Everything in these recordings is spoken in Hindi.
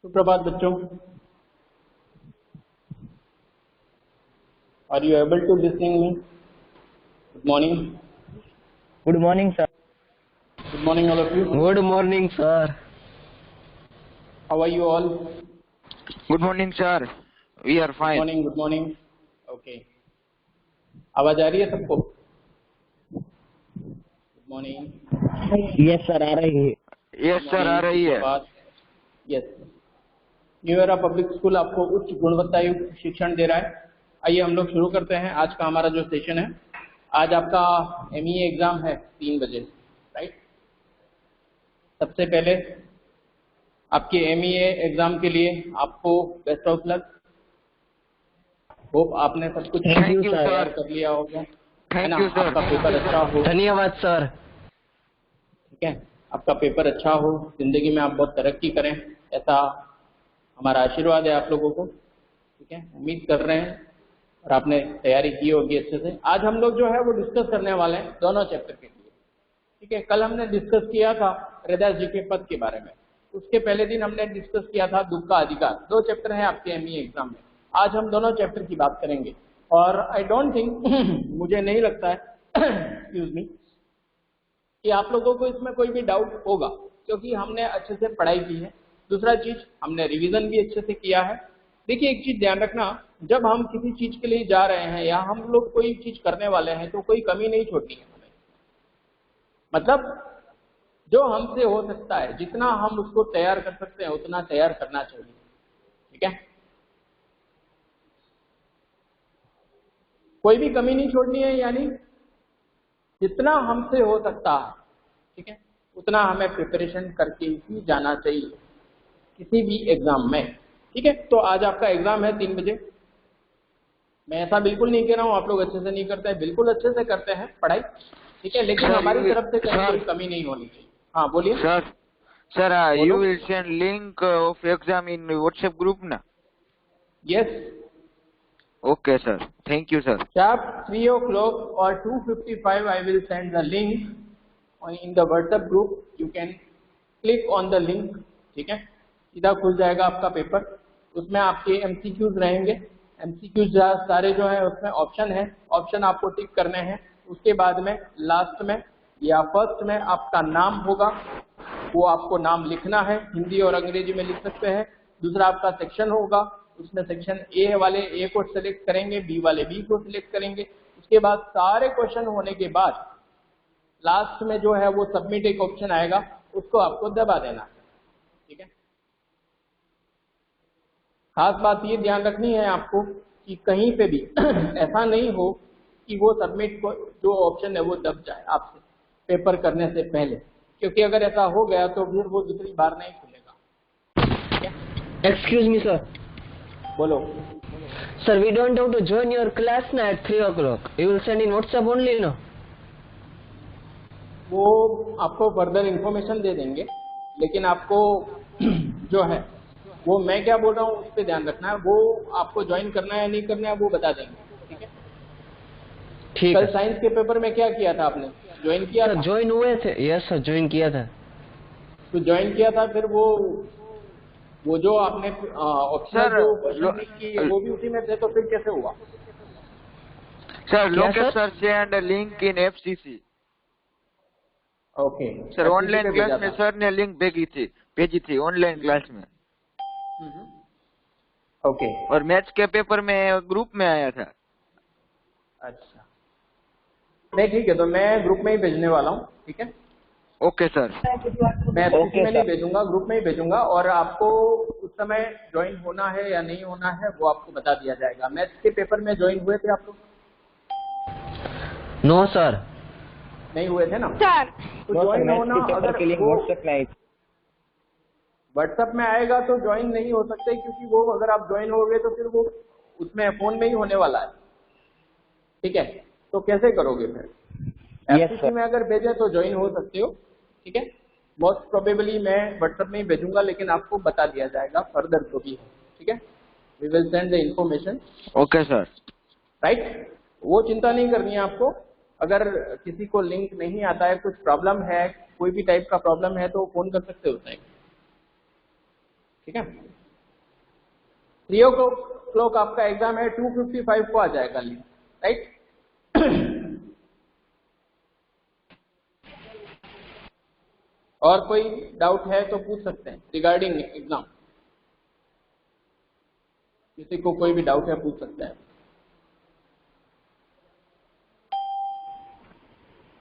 सुप्रभात बच्चों। Are you able to listening me? Good morning. Good morning, sir. Good morning all of you. Good morning, sir. How are you all? Good morning, sir. We are good fine. Morning, good morning. Okay, आवाज आ रही है सबको? Good morning. Yes, sir. आ रही है। Yes, sir. आ रही है। Yes. New Era Public School आपको उच्च गुणवत्तायुक्त शिक्षण दे रहा है। आइए हम लोग शुरू करते हैं आज का हमारा जो सेशन है। आज आपका एमईए एग्जाम है 3 बजे, राइट? सबसे पहले आपके एमईए एग्जाम के लिए आपको बेस्ट ऑफ लक। होप आपने सब कुछ Thank you, तैयार sir. कर लिया होगा, है Thank ना? you, sir. आपका पेपर अच्छा हो, धन्यवाद, सर। ठीक है? आपका पेपर अच्छा हो, जिंदगी में आप बहुत तरक्की करें, ऐसा हमारा आशीर्वाद है आप लोगों को, ठीक है? उम्मीद कर रहे हैं और आपने तैयारी की होगी अच्छे से। आज हम लोग जो है वो डिस्कस करने वाले हैं दोनों चैप्टर के लिए, ठीक है? कल हमने डिस्कस किया था हृदय जी के पद के बारे में, उसके पहले दिन हमने डिस्कस किया था दुख का अधिकार। 2 चैप्टर हैं आपके एमईए एग्जाम में। आज हम दोनों चैप्टर की बात करेंगे और आई डोंट थिंक मुझे नहीं लगता है एक्सक्यूज मी कि आप लोगों को इसमें कोई भी डाउट होगा, क्योंकि हमने अच्छे से पढ़ाई की है। दूसरा चीज, हमने रिवीजन भी अच्छे से किया है। देखिए, एक चीज ध्यान रखना, जब हम किसी चीज के लिए जा रहे हैं या हम लोग कोई चीज करने वाले हैं तो कोई कमी नहीं छोड़नी है हमें। मतलब जो हमसे हो सकता है, जितना हम उसको तैयार कर सकते हैं उतना तैयार करना चाहिए, ठीक है? कोई भी कमी नहीं छोड़नी है, यानी जितना हमसे हो सकता है, ठीक है, उतना हमें प्रिपरेशन करके ही जाना चाहिए किसी भी एग्जाम में, ठीक है? तो आज आपका एग्जाम है 3 बजे। मैं ऐसा बिल्कुल नहीं कह रहा हूँ आप लोग अच्छे से नहीं करते हैं, बिल्कुल अच्छे से करते हैं पढ़ाई, ठीक है? लेकिन Sir, हमारी you- तरफ से कहीं sir. कोई कमी नहीं होनी चाहिए। हाँ बोलिए। Sir, बोलो। you will send link of exam in WhatsApp group na? Yes, Okay, sir. Thank you, sir. sharp 3 o'clock or 2:55 I will send the link in the WhatsApp group. You can click on the link, ठीक है? सीधा खुल जाएगा आपका पेपर। उसमें आपके एमसीक्यूज रहेंगे। एमसीक्यूज सारे जो है उसमें ऑप्शन है, ऑप्शन आपको टिक करने हैं। उसके बाद में लास्ट में या फर्स्ट में आपका नाम होगा, वो आपको नाम लिखना है, हिंदी और अंग्रेजी में लिख सकते हैं। दूसरा आपका सेक्शन होगा, उसमें सेक्शन ए वाले ए को सिलेक्ट करेंगे, बी वाले बी को सिलेक्ट करेंगे। उसके बाद सारे क्वेश्चन होने के बाद लास्ट में जो है वो सबमिट एक ऑप्शन आएगा, उसको आपको दबा देना है, ठीक है? खास बात ये ध्यान रखनी है आपको कि कहीं पे भी ऐसा नहीं हो कि वो सबमिट को जो ऑप्शन है वो दब जाए आपसे पेपर करने से पहले, क्योंकि अगर ऐसा हो गया तो फिर वो दूसरी बार नहीं खुलेगा, ठीक है? Excuse me, sir. बोलो। Sir, we don't have to join your class now at 3 o'clock. You will send in WhatsApp only, no? वो आपको फर्दर इंफॉर्मेशन दे देंगे, लेकिन आपको जो है वो मैं क्या बोल रहा हूँ उस पर ध्यान रखना है। वो आपको ज्वाइन करना है या नहीं करना है वो बता देंगे, ठीक है? ठीक कल है। साइंस के पेपर में क्या किया था आपने? ज्वाइन किया सर, था? ज्वाइन हुए थे? यस सर, ज्वाइन किया था। तो ज्वाइन किया था, फिर वो जो आपने ऑप्शनल Sir, जो क्वेश्चन टिक किए वो भी उसी में थे, तो फिर कैसे हुआ? Sir, क्या, Lokesh sir? sir send a link in FCC. Okay, Sir, online class में सर ने लिंक भेजी थी ऑनलाइन क्लास में, ओके, और मैथ्स के पेपर में ग्रुप में आया था। अच्छा, नहीं ठीक है, तो मैं ग्रुप में ही भेजने वाला हूँ, ठीक है? Okay sir. मैं Okay, FCC में नहीं sir. भेजूंगा, ग्रुप में ही भेजूंगा, और आपको उस समय ज्वाइन होना है या नहीं होना है वो आपको बता दिया जाएगा। मैथ्स के पेपर में ज्वाइन हुए थे आप लोग? No, sir. नहीं हुए थे ना? सर तो ज्वाइन होना, अगर वो व्हाट्सएप में आएगा तो ज्वाइन नहीं हो सकते, क्योंकि वो अगर आप ज्वाइन हो गए तो फिर वो उसमें फोन में ही होने वाला है, ठीक है? तो कैसे करोगे फिर? Yes, FCC sir. में अगर भेजे तो ज्वाइन हो सकते हो, ठीक है? मोस्ट प्रोबेबली मैं व्हाट्सएप में ही भेजूंगा, लेकिन आपको बता दिया जाएगा फर्दर जो भी है, ठीक है? We will send the information, okay sir. Right? वो चिंता नहीं करनी है आपको। अगर किसी को लिंक नहीं आता है, कुछ प्रॉब्लम है, कोई भी टाइप का प्रॉब्लम है, तो फोन कर सकते हो, ठीक है। 3 o'clock आपका एग्जाम है, 2:55 को आ जाएगा लिंक, राइट। और कोई डाउट है तो पूछ सकते हैं रिगार्डिंग एग्जाम। किसी को कोई भी डाउट है पूछ सकते हैं।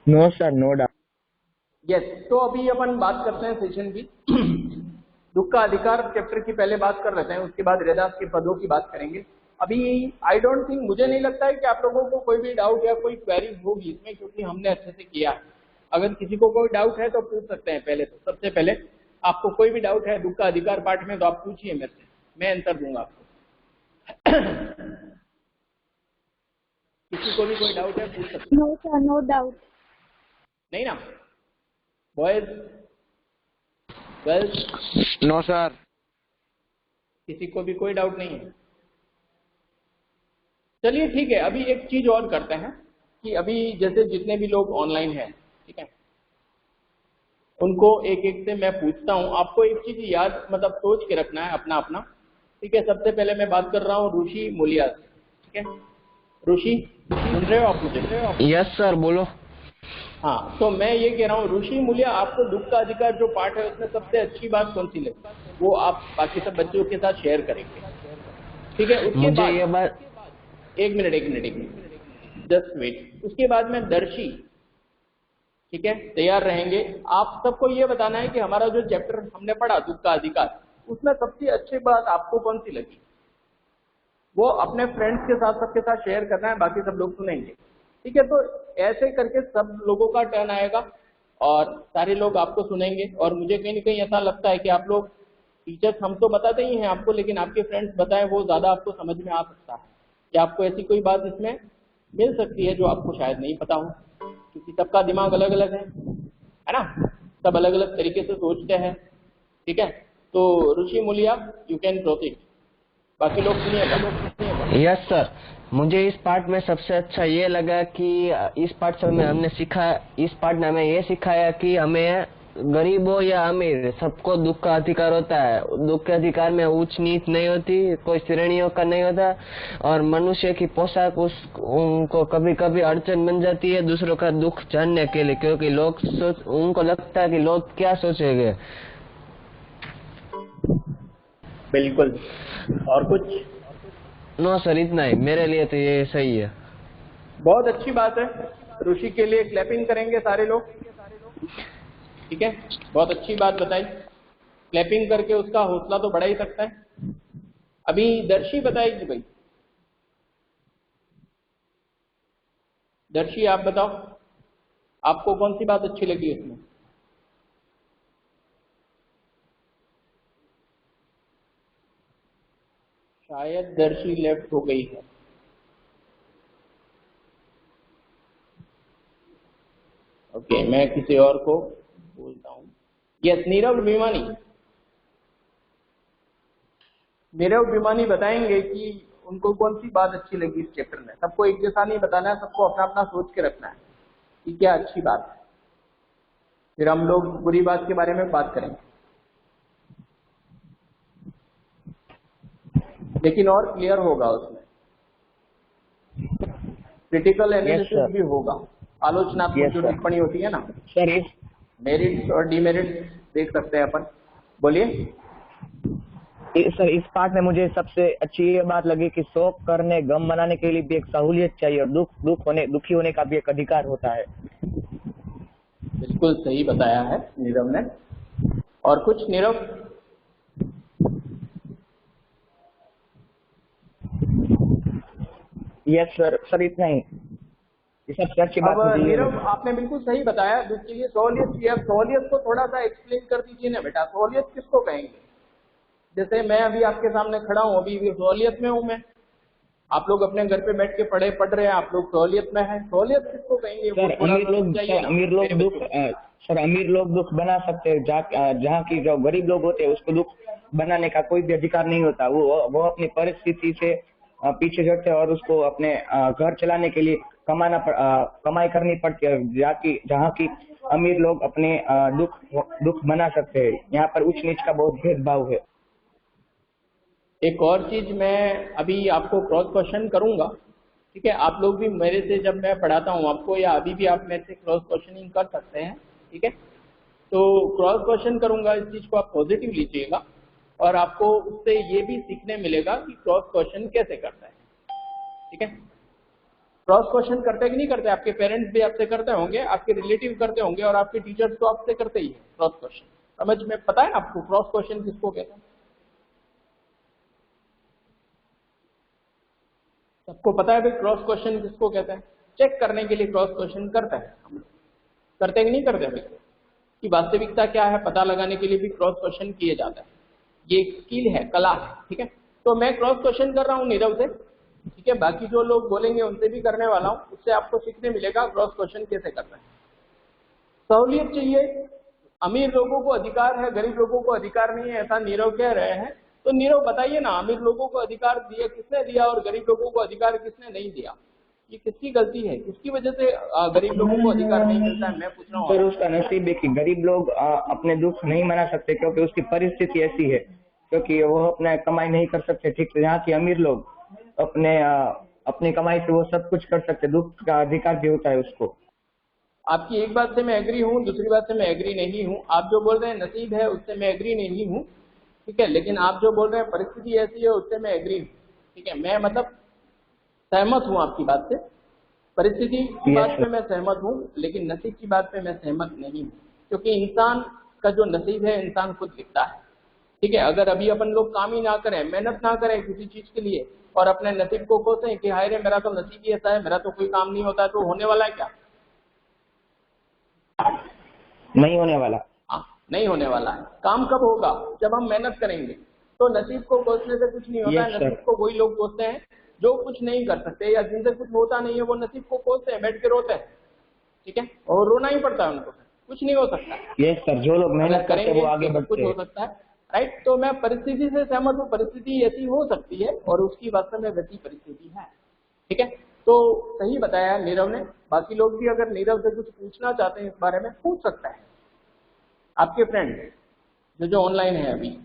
No sir, no doubt. Yes, तो अभी अपन बात करते हैं सेशन की। दुख का अधिकार चैप्टर की पहले बात कर लेते हैं, उसके बाद रेदास के पदों की बात करेंगे। अभी आई डोंट थिंक, मुझे नहीं लगता है कि आप लोगों को कोई भी डाउट या कोई क्वेरी होगी इसमें, क्योंकि हमने अच्छे से किया है। अगर किसी को कोई डाउट है तो पूछ सकते हैं। पहले तो सबसे पहले आपको कोई भी डाउट है दुख का अधिकार पार्ट में तो आप पूछिए मेरे से, मैं आंसर दूंगा आपको। किसी को भी कोई डाउट है पूछ सकते हैं। No sir, no doubt. नहीं ना बॉयज, गर्ल्स? No sir. किसी को भी कोई डाउट नहीं है? चलिए ठीक है। अभी एक चीज और करते हैं कि अभी जैसे जितने भी लोग ऑनलाइन हैं, ठीक है, उनको एक एक से मैं पूछता हूं। आपको एक चीज याद मतलब सोच के रखना है अपना अपना, ठीक है। सबसे पहले मैं बात कर रहा हूं ऋषि मूलिया से, ठीक है। ऋषि सुन रहे हो आप मुझे? यस सर, बोलो। हाँ, तो मैं ये कह रहा हूँ ऋषि मूल्य, आपको दुख का अधिकार जो पार्ट है उसमें सबसे अच्छी बात कौन सी लगी, वो आप बाकी सब बच्चों के साथ शेयर करेंगे, ठीक है। उसके मुझे बाद ये बात, एक मिनट जस्ट वेट। उसके बाद में दर्शी, ठीक है, तैयार रहेंगे। आप सबको ये बताना है कि हमारा जो चैप्टर हमने पढ़ा दुख का अधिकार, उसमें सबसे अच्छी बात आपको कौन सी लगी, वो अपने फ्रेंड्स के साथ सबके साथ शेयर करना है, बाकी सब लोग सुनेंगे, ठीक है। तो ऐसे करके सब लोगों का टर्न आएगा और सारे लोग आपको सुनेंगे। और मुझे कहीं ना कहीं ऐसा लगता है कि आप लोग टीचर्स, हम तो बताते ही हैं आपको, लेकिन आपके फ्रेंड्स बताएं वो ज्यादा आपको समझ में आ सकता है कि आपको ऐसी कोई बात इसमें मिल सकती है जो आपको शायद नहीं पता हो, क्योंकि सबका दिमाग अलग अलग है ना, सब अलग अलग तरीके से सोचते हैं, ठीक है। तो ऋषि मूलिया, यू कैन प्रोसीड। बाकी लोग सुनिएगा। यस सर, मुझे इस पार्ट में सबसे अच्छा ये लगा कि इस पार्ट से इस पार्ट ने हमें ये सिखाया कि हमें गरीबों या अमीर सबको दुख का अधिकार होता है। दुख के अधिकार में ऊंच नीच नहीं होती, कोई श्रेणियों का नहीं होता। और मनुष्य की पोशाक उनको कभी कभी अड़चन बन जाती है दूसरों का दुख जानने के लिए, क्योंकि उनको लगता है कि लोग क्या सोचेंगे। बिल्कुल। और कुछ? नो सर, इतना ही मेरे लिए तो ये सही है। बहुत अच्छी बात है। ऋषि के लिए क्लैपिंग करेंगे सारे लोग, ठीक है। बहुत अच्छी बात बताई, क्लैपिंग करके उसका हौसला तो बढ़ा ही सकता है। अभी दर्शी बताएगी भाई। दर्शी आप बताओ, आपको कौन सी बात अच्छी लगी इसमें? शायद दर्शी लेफ्ट हो गई है। ओके, मैं किसी और को बोलता हूँ। यस, नीरव विमानी। नीरव विमानी बताएंगे कि उनको कौन सी बात अच्छी लगी इस चैप्टर में। सबको एक जैसा नहीं बताना है, सबको अपना अपना सोच के रखना है कि क्या अच्छी बात है, फिर हम लोग बुरी बात के बारे में बात करेंगे। लेकिन और क्लियर होगा उसमें, क्रिटिकल एनालिसिस भी होगा, आलोचनात्मक जो टिप्पणी होती है ना सर, मेरिट्स और डिमेरिट्स देख सकते हैं अपन। बोलिए सर, इस पार्ट में मुझे सबसे अच्छी ये बात लगी कि शोक करने, गम मनाने के लिए भी एक सहूलियत चाहिए और दुखी होने का भी एक अधिकार होता है। बिल्कुल सही बताया है नीरव ने। और कुछ नीरव? यस सर, इतना ही। ये सबसे अच्छी बात अब मुझे ये नीरव लगी। आपने बिल्कुल सही बताया। दुख के लिए सहूलियत की, अब सहूलियत को थोड़ा सा एक्सप्लेन कर दीजिए ना बेटा। सहूलियत किसको कहेंगे? जैसे मैं अभी आपके सामने खड़ा हूँ, अभी सहूलियत में हूँ मैं, आप लोग अपने घर पे बैठ के पढ़ रहे हैं, आप लोग सहूलियत में हैं। सहूलियत किसको कहेंगे? सर, अमीर लोग दुख बना सकते हैं, जहाँ की जो गरीब लोग होते हैं उसको दुख बनाने का कोई भी अधिकार नहीं होता। वो अपनी परिस्थिति से पीछे हटते हैं और उसको अपने घर चलाने के लिए कमाई करनी पड़ती है, जहाँ की अमीर लोग अपने दुख बना सकते हैं। यहाँ पर उच्च नीच का बहुत भेदभाव है। एक और चीज मैं अभी आपको क्रॉस क्वेश्चन करूंगा, ठीक है। आप लोग भी मेरे से जब मैं पढ़ाता हूँ आपको, या अभी भी आप मेरे से क्रॉस क्वेश्चनिंग कर सकते हैं, ठीक है। तो क्रॉस क्वेश्चन करूंगा, इस चीज को आप पॉजिटिव लीजिएगा और आपको उससे ये भी सीखने मिलेगा कि क्रॉस क्वेश्चन कैसे करता है, ठीक है। क्रॉस क्वेश्चन करते कि नहीं करते, आपके पेरेंट्स भी आपसे करते होंगे, आपके रिलेटिव करते होंगे और आपके टीचर्स तो आपसे करते ही है क्रॉस क्वेश्चन। समझ में पता है आपको क्रॉस क्वेश्चन किसको कहते हैं? सबको पता है भाई क्रॉस क्वेश्चन किसको कहते हैं? चेक करने के लिए क्रॉस क्वेश्चन करते हैं हम लोग, करते हैं कि नहीं करते भाई? कि वास्तविकता क्या है पता लगाने के लिए भी क्रॉस क्वेश्चन किए जाता है। ये स्किल है, कला है, ठीक है। तो मैं क्रॉस क्वेश्चन कर रहा हूँ नीरव से, ठीक है। बाकी जो लोग बोलेंगे उनसे भी करने वाला हूँ, उससे आपको सीखने मिलेगा क्रॉस क्वेश्चन कैसे करना है। सहूलियत चाहिए, अमीर लोगों को अधिकार है, गरीब लोगों को अधिकार नहीं है, ऐसा नीरव कह रहे हैं। तो नीरव बताइए ना, अमीर लोगों को अधिकार दिया किसने दिया और गरीब लोगों को अधिकार किसने नहीं दिया? ये किसकी गलती है? किसकी वजह से गरीब लोगों को अधिकार नहीं मिलता है? मैं पूछ रहा सर हूँ। उसका नसीब है कि गरीब लोग अपने दुख नहीं मना सकते क्योंकि उसकी परिस्थिति ऐसी है, क्योंकि वो अपने कमाई नहीं कर सकते ठीक से। यहाँ के अमीर लोग अपनी कमाई से वो सब कुछ कर सकते, दुख का अधिकार भी होता है उसको। आपकी एक बात से मैं एग्री हूँ, दूसरी बात से मैं एग्री नहीं हूँ। आप जो बोल रहे हैं नसीब है उससे मैं एग्री नहीं हूँ, ठीक है। लेकिन आप जो बोल रहे हैं परिस्थिति ऐसी है उससे मैं एग्री हूँ, ठीक है। मैं मतलब सहमत हूँ आपकी बात से, परिस्थिति की बात पे मैं सहमत हूँ, लेकिन नसीब की बात पे मैं सहमत नहीं हूँ। क्योंकि इंसान का जो नसीब है इंसान खुद लिखता है, ठीक है। अगर अभी अपन लोग काम ही ना करें, मेहनत ना करें किसी चीज के लिए और अपने नसीब को कोसें कि हाय रे मेरा तो नसीब ही ऐसा है, मेरा तो कोई काम नहीं होता है, तो होने वाला है क्या? नहीं होने वाला। हाँ, नहीं होने वाला है। काम कब होगा? जब हम मेहनत करेंगे। तो नसीब को कोसने से कुछ नहीं होता है। नसीब को वही लोग कोसते हैं जो कुछ नहीं कर सकते या जिनसे कुछ होता नहीं है, वो नसीब को कोसते हैं, बैठ के रोते हैं, ठीक है। और रोना ही पड़ता है उनको, कुछ नहीं हो सकता। यस सर, जो लोग मेहनत करते हैं वो आगे तो बढ़ते कुछ हो सकता है, राइट। तो मैं परिस्थिति से सहमत हूँ, परिस्थिति ऐसी हो सकती है और उसकी वास्तव में वैसी परिस्थिति है, ठीक है। तो सही बताया नीरव ने। बाकी लोग भी अगर नीरव से कुछ पूछना चाहते हैं इस बारे में पूछ सकता है, आपके फ्रेंड जो ऑनलाइन है अभी।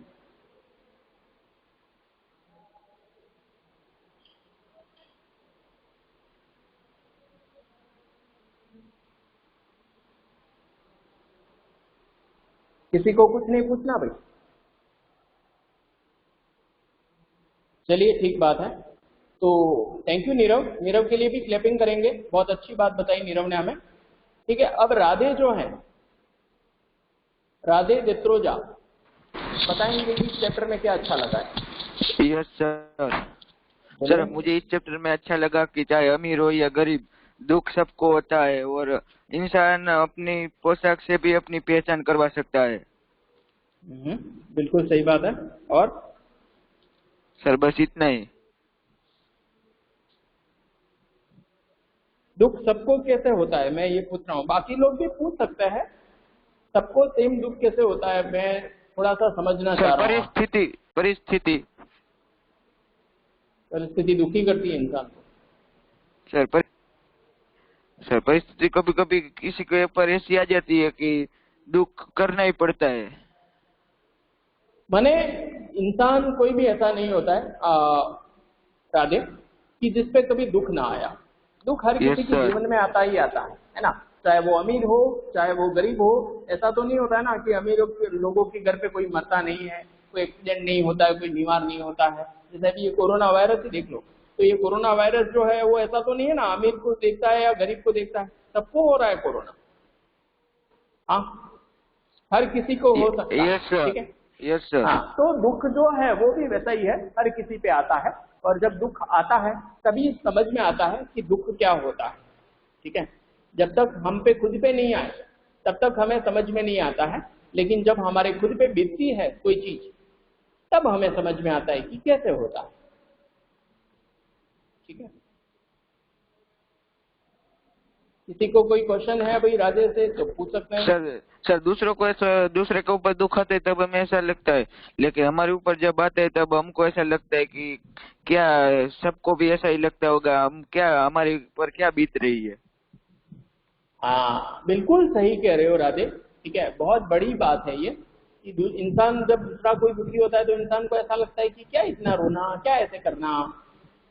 किसी को कुछ नहीं पूछना भाई? चलिए ठीक बात है। तो थैंक यू नीरव। नीरव के लिए भी क्लैपिंग करेंगे, बहुत अच्छी बात बताई नीरव ने हमें, ठीक है। अब राधे जो है, राधे देत्रोजा बताएंगे कि इस चैप्टर में क्या अच्छा लगा है। Yes sir. सर मुझे इस चैप्टर में अच्छा लगा कि चाहे अमीर हो या गरीब, दुख सबको होता है और इंसान अपनी पोशाक से भी अपनी पहचान करवा सकता है। बिल्कुल सही बात है। और सर बस इतना ही। दुख सबको कैसे होता है मैं ये पूछ रहा हूँ, बाकी लोग भी पूछ सकते हैं सबको सेम दुख कैसे होता है, मैं थोड़ा सा समझना चाह रहा हूँ। परिस्थिति परिस्थिति दुखी करती है इंसान को। सर परिस्थिति कभी कभी किसी के ऊपर ऐसी आ जाती है कि दुख करना ही पड़ता है। माने इंसान कोई भी ऐसा नहीं होता है राधे कि जिसपे कभी दुख ना आया। दुख हर किसी के जीवन में आता ही आता है ना, चाहे वो अमीर हो चाहे वो गरीब हो। ऐसा तो नहीं होता है ना कि अमीर लोगों के घर पे कोई मरता नहीं है, कोई एक्सीडेंट नहीं होता है, कोई बीमार नहीं होता है। जैसे अभी ये कोरोना वायरस ही देख लो, तो ये कोरोना वायरस जो है वो ऐसा तो नहीं है ना अमीर को देखता है या गरीब को देखता है, सबको हो रहा है कोरोना। हाँ, हर किसी को हो सकता है, ठीक है। Yes sir. हाँ, तो दुख जो है वो भी वैसा ही है, हर किसी पे आता है। और जब दुख आता है तभी समझ में आता है कि दुख क्या होता है, ठीक है। जब तक हम पे खुद पे नहीं आए तब तक हमें समझ में नहीं आता है, लेकिन जब हमारे खुद पे बीतती है कोई चीज तब हमें समझ में आता है कि कैसे होता है, ठीक है। किसी को कोई क्वेश्चन है भाई राजे से तो पूछ सकते हैं। सर दूसरों को ऐसा, दूसरे के ऊपर दुख आते है तब हमें ऐसा लगता है, लेकिन हमारे ऊपर जब आते है तब हमको ऐसा लगता है कि क्या सबको भी ऐसा ही लगता होगा, हम क्या हमारे ऊपर क्या बीत रही है। हाँ, बिल्कुल सही कह रहे हो राधे, ठीक है। बहुत बड़ी बात है ये कि इंसान जब दूसरा कोई दुखी होता है तो इंसान को ऐसा लगता है कि क्या इतना रोना, क्या ऐसे करना,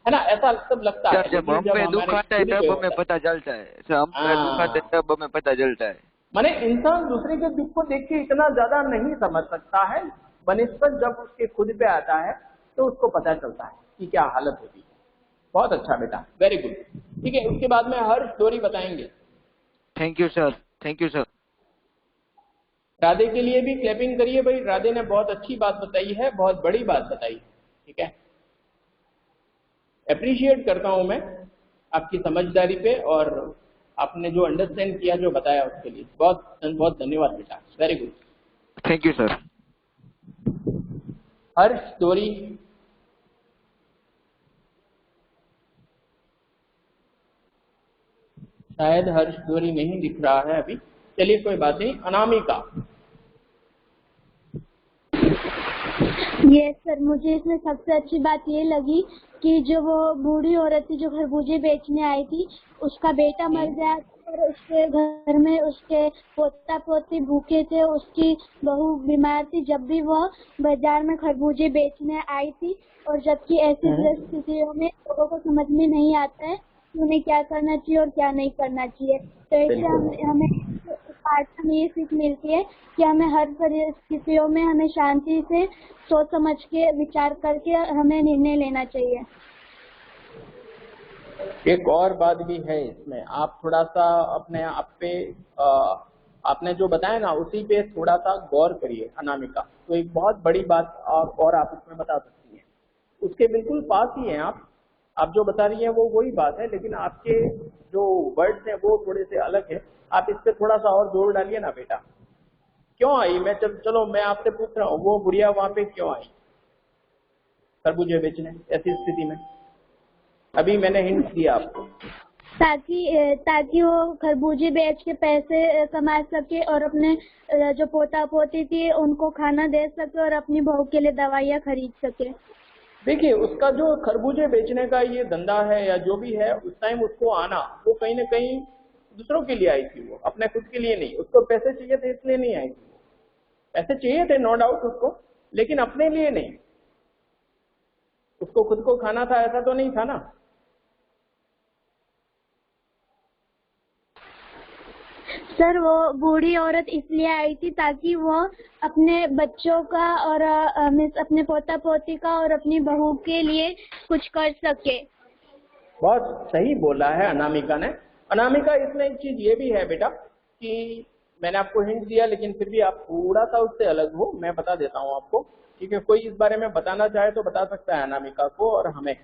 है ना, ऐसा सब लगता है। जब हम पे दुख आता है तब हमें पता चलता है, हम पे दुख आता है तब हमें पता चलता है। माने इंसान दूसरे के दुख को देख के इतना ज्यादा नहीं समझ सकता है, बनिस्बत जब उसके खुद पे आता है तो उसको पता चलता है कि क्या हालत होती है। बहुत अच्छा बेटा, वेरी गुड। ठीक है, उसके बाद में हर स्टोरी बताएंगे। Thank you sir, thank you sir. Radhe के लिए भी क्लैपिंग करिए भाई, राधे ने बहुत अच्छी बात बताई है, बहुत बड़ी बात बताई है। ठीक है, अप्रिशिएट करता हूं मैं आपकी समझदारी पे, और आपने जो अंडरस्टैंड किया, जो बताया, उसके लिए बहुत बहुत धन्यवाद बेटा, very good. Thank you sir. Her story शायद हर स्टोरी नहीं दिख रहा है अभी, चलिए कोई बात नहीं। अनामिका। ये सर, मुझे इसमें सबसे अच्छी बात ये लगी कि जो वो बूढ़ी औरत थी जो खरबूजे बेचने आई थी, उसका बेटा मर गया और उसके घर में उसके पोता पोती भूखे थे, उसकी बहू बीमार थी जब भी वह बाजार में खरबूजे बेचने आई थी। और जबकि ऐसी परिस्थितियों में लोगों को समझ में नहीं आता है कि उन्हें क्या करना चाहिए और क्या नहीं करना चाहिए। तो ऐसे हमें पाठ में ये सीख मिलती है कि हमें हर परिस्थितियों में हमें शांति से सोच समझ के विचार करके हमें निर्णय लेना चाहिए। एक और बात भी है इसमें, आप थोड़ा सा अपने आप पे आपने जो बताया ना उसी पे थोड़ा सा गौर करिए अनामिका। तो एक बहुत बड़ी बात और आप इसमें बता सकती हैं, उसके बिल्कुल पास ही हैं आप जो बता रही हैं वो वही बात है, लेकिन आपके जो वर्ड्स हैं वो थोड़े से अलग है। आप इस पे थोड़ा सा और जोर डालिए ना बेटा। क्यों आई, मैं चलो मैं आपसे पूछ रहा हूँ, वो बुढ़िया वहां पे क्यों आई खरबूजे बेचने ऐसी स्थिति में? अभी मैंने हिंट दिया आपको, ताकि वो खरबूजे बेच के पैसे कमा सके और अपने जो पोता पोती थी उनको खाना दे सके और अपनी बहू के लिए दवाइयाँ खरीद सके। देखिए उसका जो खरबूजे बेचने का ये धंधा है या जो भी है, उस टाइम उसको आना वो कहीं ना कहीं दूसरों के लिए आई थी, वो अपने खुद के लिए नहीं। उसको पैसे चाहिए थे इसलिए नहीं आई थी, पैसे चाहिए थे नो डाउट उसको, लेकिन अपने लिए नहीं। उसको खुद को खाना था, ऐसा तो नहीं था ना। सर वो बूढ़ी औरत इसलिए आई थी ताकि वो अपने बच्चों का और अपने पोता पोती का और अपनी बहू के लिए कुछ कर सके। बहुत सही बोला है अनामिका ने। अनामिका इसमें एक चीज ये भी है बेटा कि मैंने आपको हिंट दिया, लेकिन फिर भी आप थोड़ा सा उससे अलग हो, मैं बता देता हूँ आपको। ठीक है, कोई इस बारे में बताना चाहे तो बता सकता है अनामिका को और हमें,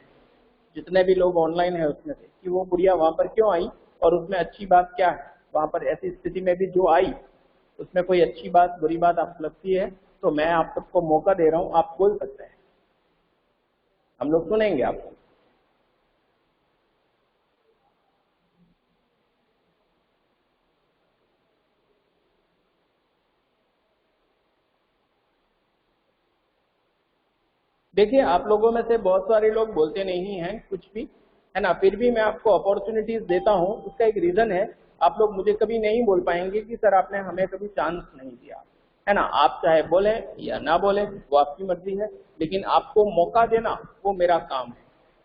जितने भी लोग ऑनलाइन है उसमें से, कि वो बुढ़िया वहां पर क्यों आई और उसमें अच्छी बात क्या है। वहां पर ऐसी स्थिति में भी जो आई उसमें कोई अच्छी बात बुरी बात आपको लगती है तो मैं आप सबको मौका दे रहा हूँ, आप बोल सकते हैं, हम लोग सुनेंगे आपको। देखिए आप लोगों में से बहुत सारे लोग बोलते नहीं हैं कुछ भी, है ना, फिर भी मैं आपको अपॉर्चुनिटीज देता हूँ। उसका एक रीजन है, आप लोग मुझे कभी नहीं बोल पाएंगे कि सर आपने हमें कभी चांस नहीं दिया, है ना। आप चाहे बोले या ना बोले वो आपकी मर्जी है, लेकिन आपको मौका देना वो मेरा काम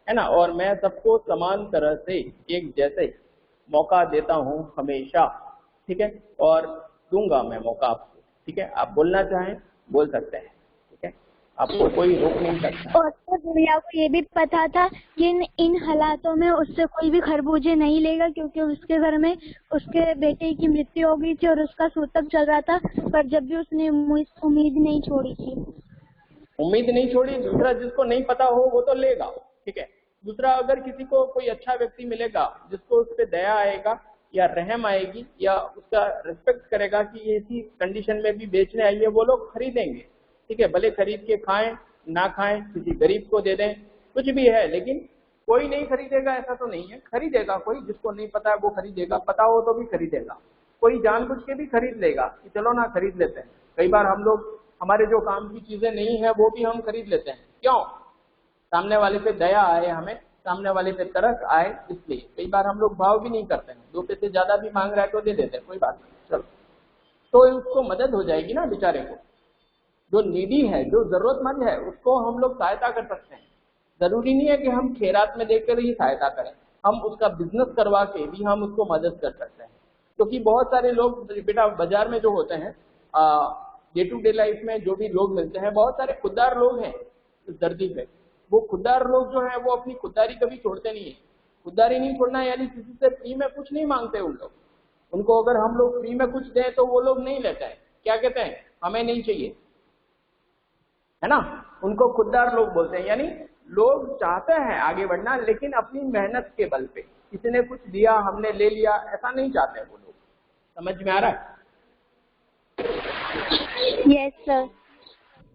है ना। और मैं सबको समान तरह से एक जैसे मौका देता हूँ हमेशा, ठीक है, और दूंगा मैं मौका आपको। ठीक है, आप बोलना चाहें बोल सकते हैं, ठीक है, आपको कोई रोक नहीं सकता। और तो गुड़िया को ये भी पता था कि इन हालातों में उससे कोई भी खरबूजे नहीं लेगा, क्योंकि उसके घर में उसके बेटे की मृत्यु हो गई थी और उसका सूतक चल रहा था, पर जब भी उसने उम्मीद नहीं छोड़ी थी। उम्मीद नहीं छोड़ी। दूसरा, जिसको नहीं पता हो वो तो लेगा, ठीक है। दूसरा, अगर किसी को कोई अच्छा व्यक्ति मिलेगा जिसको उस पर दया आएगा या रहम आएगी या उसका रिस्पेक्ट करेगा कि ये इसी कंडीशन में भी बेचने आई है, वो लोग खरीदेंगे, ठीक है। भले खरीद के खाएं ना खाएं, किसी गरीब को दे दें, कुछ भी है, लेकिन कोई नहीं खरीदेगा ऐसा तो नहीं है। खरीदेगा कोई, जिसको नहीं पता है वो खरीदेगा, पता हो तो भी खरीदेगा। कोई जानबूझ के भी खरीद लेगा कि चलो ना खरीद लेते हैं। कई बार हम लोग हमारे जो काम की चीजें नहीं है वो भी हम खरीद लेते हैं, क्यों? सामने वाले पे दया आए, हमें सामने वाले पे तरस आए, इसलिए कई बार हम लोग भाव भी नहीं करते हैं। 2 पैसे ज्यादा भी मांग रहा है तो दे देते हैं, कोई बात नहीं, चलो, तो उसको मदद हो जाएगी ना बेचारे को। जो नीडी है, जो जरूरतमंद है, उसको हम लोग सहायता कर सकते हैं। जरूरी नहीं है कि हम खैरात में देकर ही सहायता करें, हम उसका बिजनेस करवा के भी हम उसको मदद कर सकते हैं। क्योंकि बहुत सारे लोग बेटा बाजार में जो होते हैं, डे टू डे लाइफ में जो भी लोग मिलते हैं, बहुत सारे खुददार लोग हैं इस धरती पे। वो खुददार लोग जो है वो अपनी खुददारी कभी छोड़ते नहीं है। खुददारी नहीं छोड़ना यानी किसी से फ्री में कुछ नहीं मांगते उन लोग। उनको अगर हम लोग फ्री में कुछ दें तो वो लोग नहीं लेते हैं, क्या कहते हैं, हमें नहीं चाहिए, है ना। उनको खुददार लोग बोलते हैं। यानी लोग चाहते हैं आगे बढ़ना, लेकिन अपनी मेहनत के बल पे। किसी ने कुछ दिया हमने ले लिया, ऐसा नहीं चाहते वो लोग। समझ में आ रहा है? Yes sir.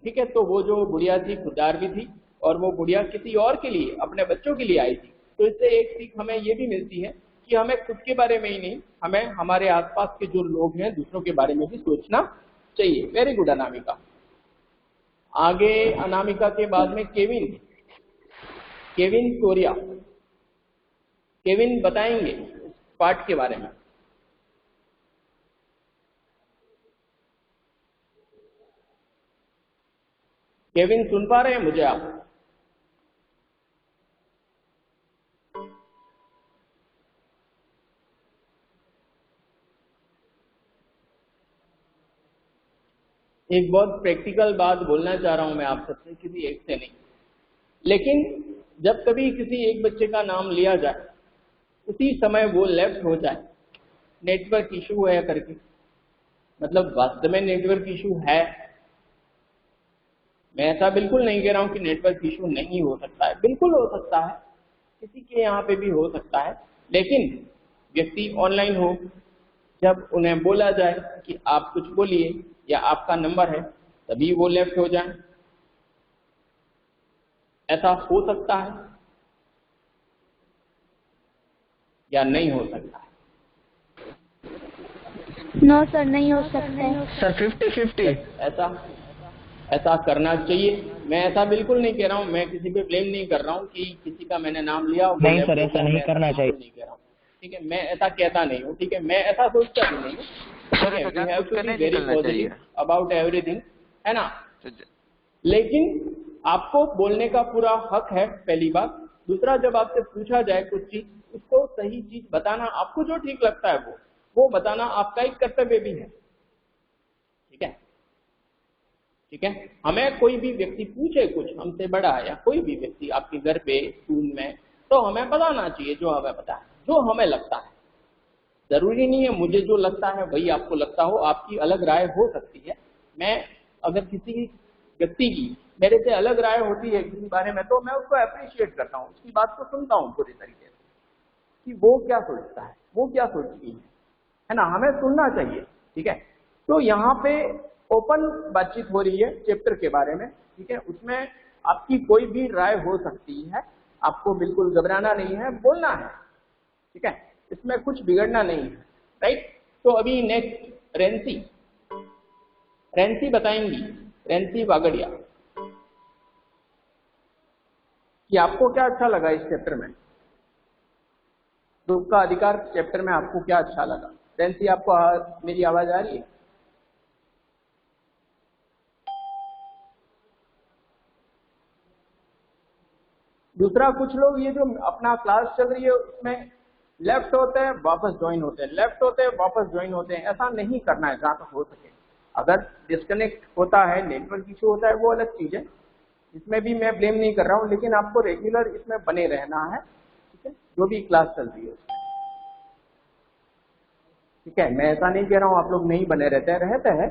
ठीक है, तो वो जो बुढ़िया थी खुददार भी थी, और वो बुढ़िया किसी और के लिए, अपने बच्चों के लिए आई थी। तो इससे एक सीख हमें ये भी मिलती है कि हमें खुद के बारे में ही नहीं, हमें हमारे आसपास के जो लोग हैं दूसरों के बारे में भी सोचना चाहिए। Very good Anamika. आगे अनामिका के बाद में केविन कोरिया। केविन बताएंगे इस पाठ के बारे में। केविन सुन पा रहे हैं मुझे आप? एक बहुत प्रैक्टिकल बात बोलना चाह रहा हूं मैं आप सबसे, किसी एक से नहीं, लेकिन जब कभी किसी एक बच्चे का नाम लिया जाए उसी समय वो लेफ्ट हो जाए, नेटवर्क इशू है करके, मतलब वास्तव में नेटवर्क इशू है। मैं ऐसा बिल्कुल नहीं कह रहा हूं कि नेटवर्क इशू नहीं हो सकता है, बिल्कुल हो सकता है, किसी के यहाँ पे भी हो सकता है। लेकिन व्यक्ति ऑनलाइन हो, जब उन्हें बोला जाए कि आप कुछ बोलिए या आपका नंबर है, तभी वो लेफ्ट हो जाए, ऐसा हो सकता है या नहीं हो सकता है? नो सर, नहीं हो सकता है सर। 50-50 ऐसा करना चाहिए। मैं ऐसा बिल्कुल नहीं कह रहा हूँ, मैं किसी पे ब्लेम नहीं कर रहा हूँ कि किसी का मैंने नाम लिया। नहीं सर, ऐसा नहीं करना चाहिए। नहीं कह रहा हूँ, ठीक है, मैं ऐसा कहता नहीं हूँ, ठीक है, मैं ऐसा सोचता भी नहीं हूँ। We have to be very positive about everything, है ना। लेकिन आपको बोलने का पूरा हक है, पहली बात। दूसरा, जब आपसे पूछा जाए कुछ चीज, उसको सही चीज बताना, आपको जो ठीक लगता है वो बताना आपका एक कर्तव्य भी है। ठीक है, ठीक है। हमें कोई भी व्यक्ति पूछे कुछ हमसे बड़ा या कोई भी व्यक्ति आपके घर पे, स्कूल में, तो हमें बताना चाहिए जो हमें पता है, जो हमें लगता है। जरूरी नहीं है मुझे जो लगता है वही आपको लगता हो, आपकी अलग राय हो सकती है। मैं अगर किसी व्यक्ति की मेरे से अलग राय होती है किसी बारे में, तो मैं उसको अप्रिशिएट करता हूँ, उसकी बात को सुनता हूँ पूरी तरीके से कि वो क्या सोचता है, वो क्या सोचती है ना। हमें सुनना चाहिए, ठीक है। तो यहाँ पे ओपन बातचीत हो रही है चैप्टर के बारे में, ठीक है। उसमें आपकी कोई भी राय हो सकती है, आपको बिल्कुल घबराना नहीं है, बोलना है, ठीक है, इसमें कुछ बिगड़ना नहीं है, राइट। तो अभी नेक्स्ट रेंसी बताएंगी, रेंसी वागड़िया, कि आपको क्या अच्छा लगा इस चैप्टर में, दुख का अधिकार चैप्टर में आपको क्या अच्छा लगा। रेंसी, आपको मेरी आवाज आ रही है? दूसरा, कुछ लोग ये जो अपना क्लास चल रही है उसमें लेफ्ट होते हैं वापस ज्वाइन होते हैं, लेफ्ट होते हैं वापस ज्वाइन होते हैं। ऐसा नहीं करना है जहां तक हो सके। अगर डिस्कनेक्ट होता है, नेटवर्क इशू होता है, वो अलग चीज है, इसमें भी मैं ब्लेम नहीं कर रहा हूँ, लेकिन आपको रेगुलर इसमें बने रहना है, ठीक है, जो भी क्लास चल रही है उसमें, ठीक है। मैं ऐसा नहीं कह रहा हूँ आप लोग नहीं बने रहते हैं।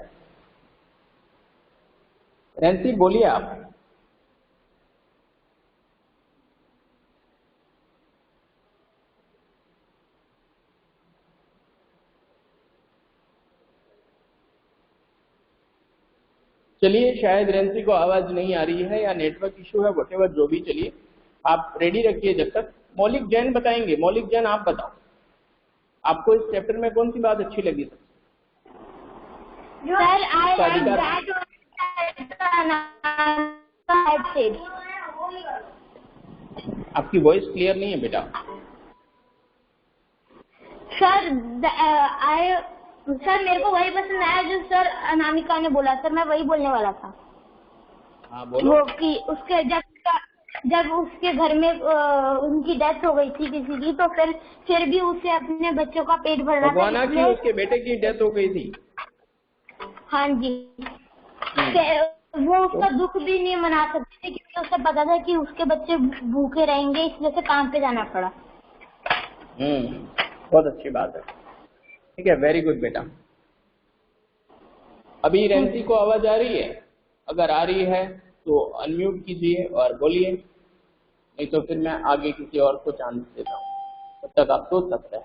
रेंसी, बोलिए आप। चलिए, शायद रेंसी को आवाज नहीं आ रही है या नेटवर्क इशू है, व्हाटएवर जो भी, चलिए आप रेडी रखिए जब तक। मौलिक जैन बताएंगे। मौलिक जैन, आप बताओ, आपको इस चैप्टर में कौन सी बात अच्छी लगी? सर, आई लाइक दैट आपकी वॉइस क्लियर नहीं है बेटा। सर, मेरे को वही पसंद आया जो सर अनामिका ने बोला, सर मैं वही बोलने वाला था। हाँ बोलो। वो कि उसके जब उसके घर में उनकी डेथ हो गई थी किसी की, तो फिर भी उसे अपने बच्चों का पेट भरना था, भगवाना की इसलिए उसके बेटे की डेथ हो गई थी। हाँ जी, वो उसका दुख भी नहीं मना सकते थे क्योंकि उसे पता था कि उसके बच्चे भूखे रहेंगे, इसलिए से काम पे जाना पड़ा। बहुत अच्छी बात है, ठीक है, वेरी गुड बेटा। अभी रेंसी को आवाज आ रही है? अगर आ रही है तो अनम्यूट कीजिए और बोलिए, नहीं तो फिर मैं आगे किसी और को चांस देता हूँ, तब तक आप सोच सकते हैं।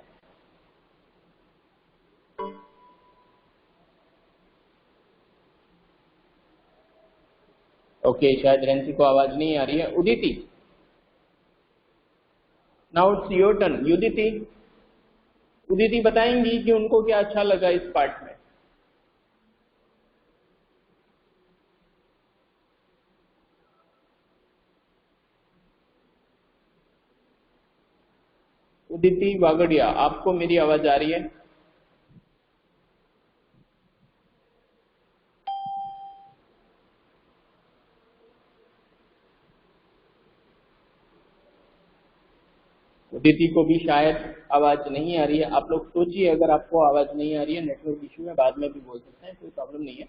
ओके, शायद रेंसी को आवाज नहीं आ रही है। Uditi, now it's your turn. Uditi बताएंगी कि उनको क्या अच्छा लगा इस पार्ट में। उदिति वागड़िया, आपको मेरी आवाज आ रही है? उदिति को भी शायद आवाज नहीं आ रही है। आप लोग सोचिए, अगर आपको आवाज नहीं आ रही है, नेटवर्क इश्यू है, बाद में भी बोल सकते हैं, कोई प्रॉब्लम नहीं है।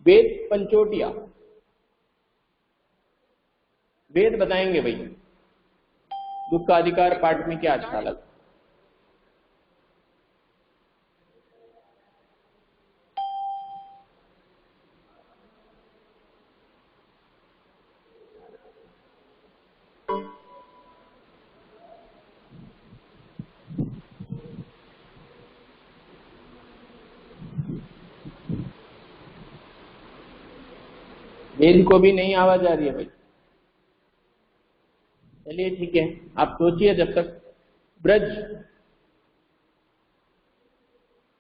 वेद पंचोटिया, वेद बताएंगे भाई दुख का अधिकार पाठ में क्या अच्छा लगा। वेद को भी नहीं आवाज आ रही है भाई। चलिए ठीक है, आप सोचिए जब तक।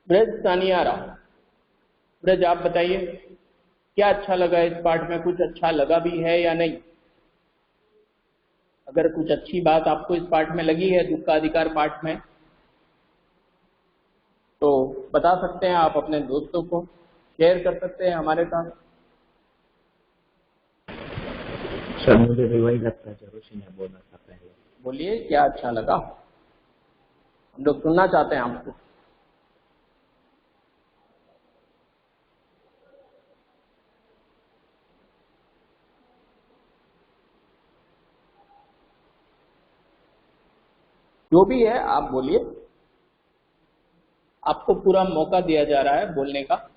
ब्रज सानियारा, ब्रज आप बताइए क्या अच्छा लगा इस पाठ में, कुछ अच्छा लगा भी है या नहीं? अगर कुछ अच्छी बात आपको इस पाठ में लगी है, दुख का अधिकार पाठ में, तो बता सकते हैं आप, अपने दोस्तों को शेयर कर सकते हैं हमारे साथ। सर मुझे भी वही लगता है जो ऋषि ने बोला था पहले। बोलिए क्या अच्छा लगा, हम लोग सुनना चाहते हैं आपको। जो भी है आप बोलिए, आपको पूरा मौका दिया जा रहा है बोलने का,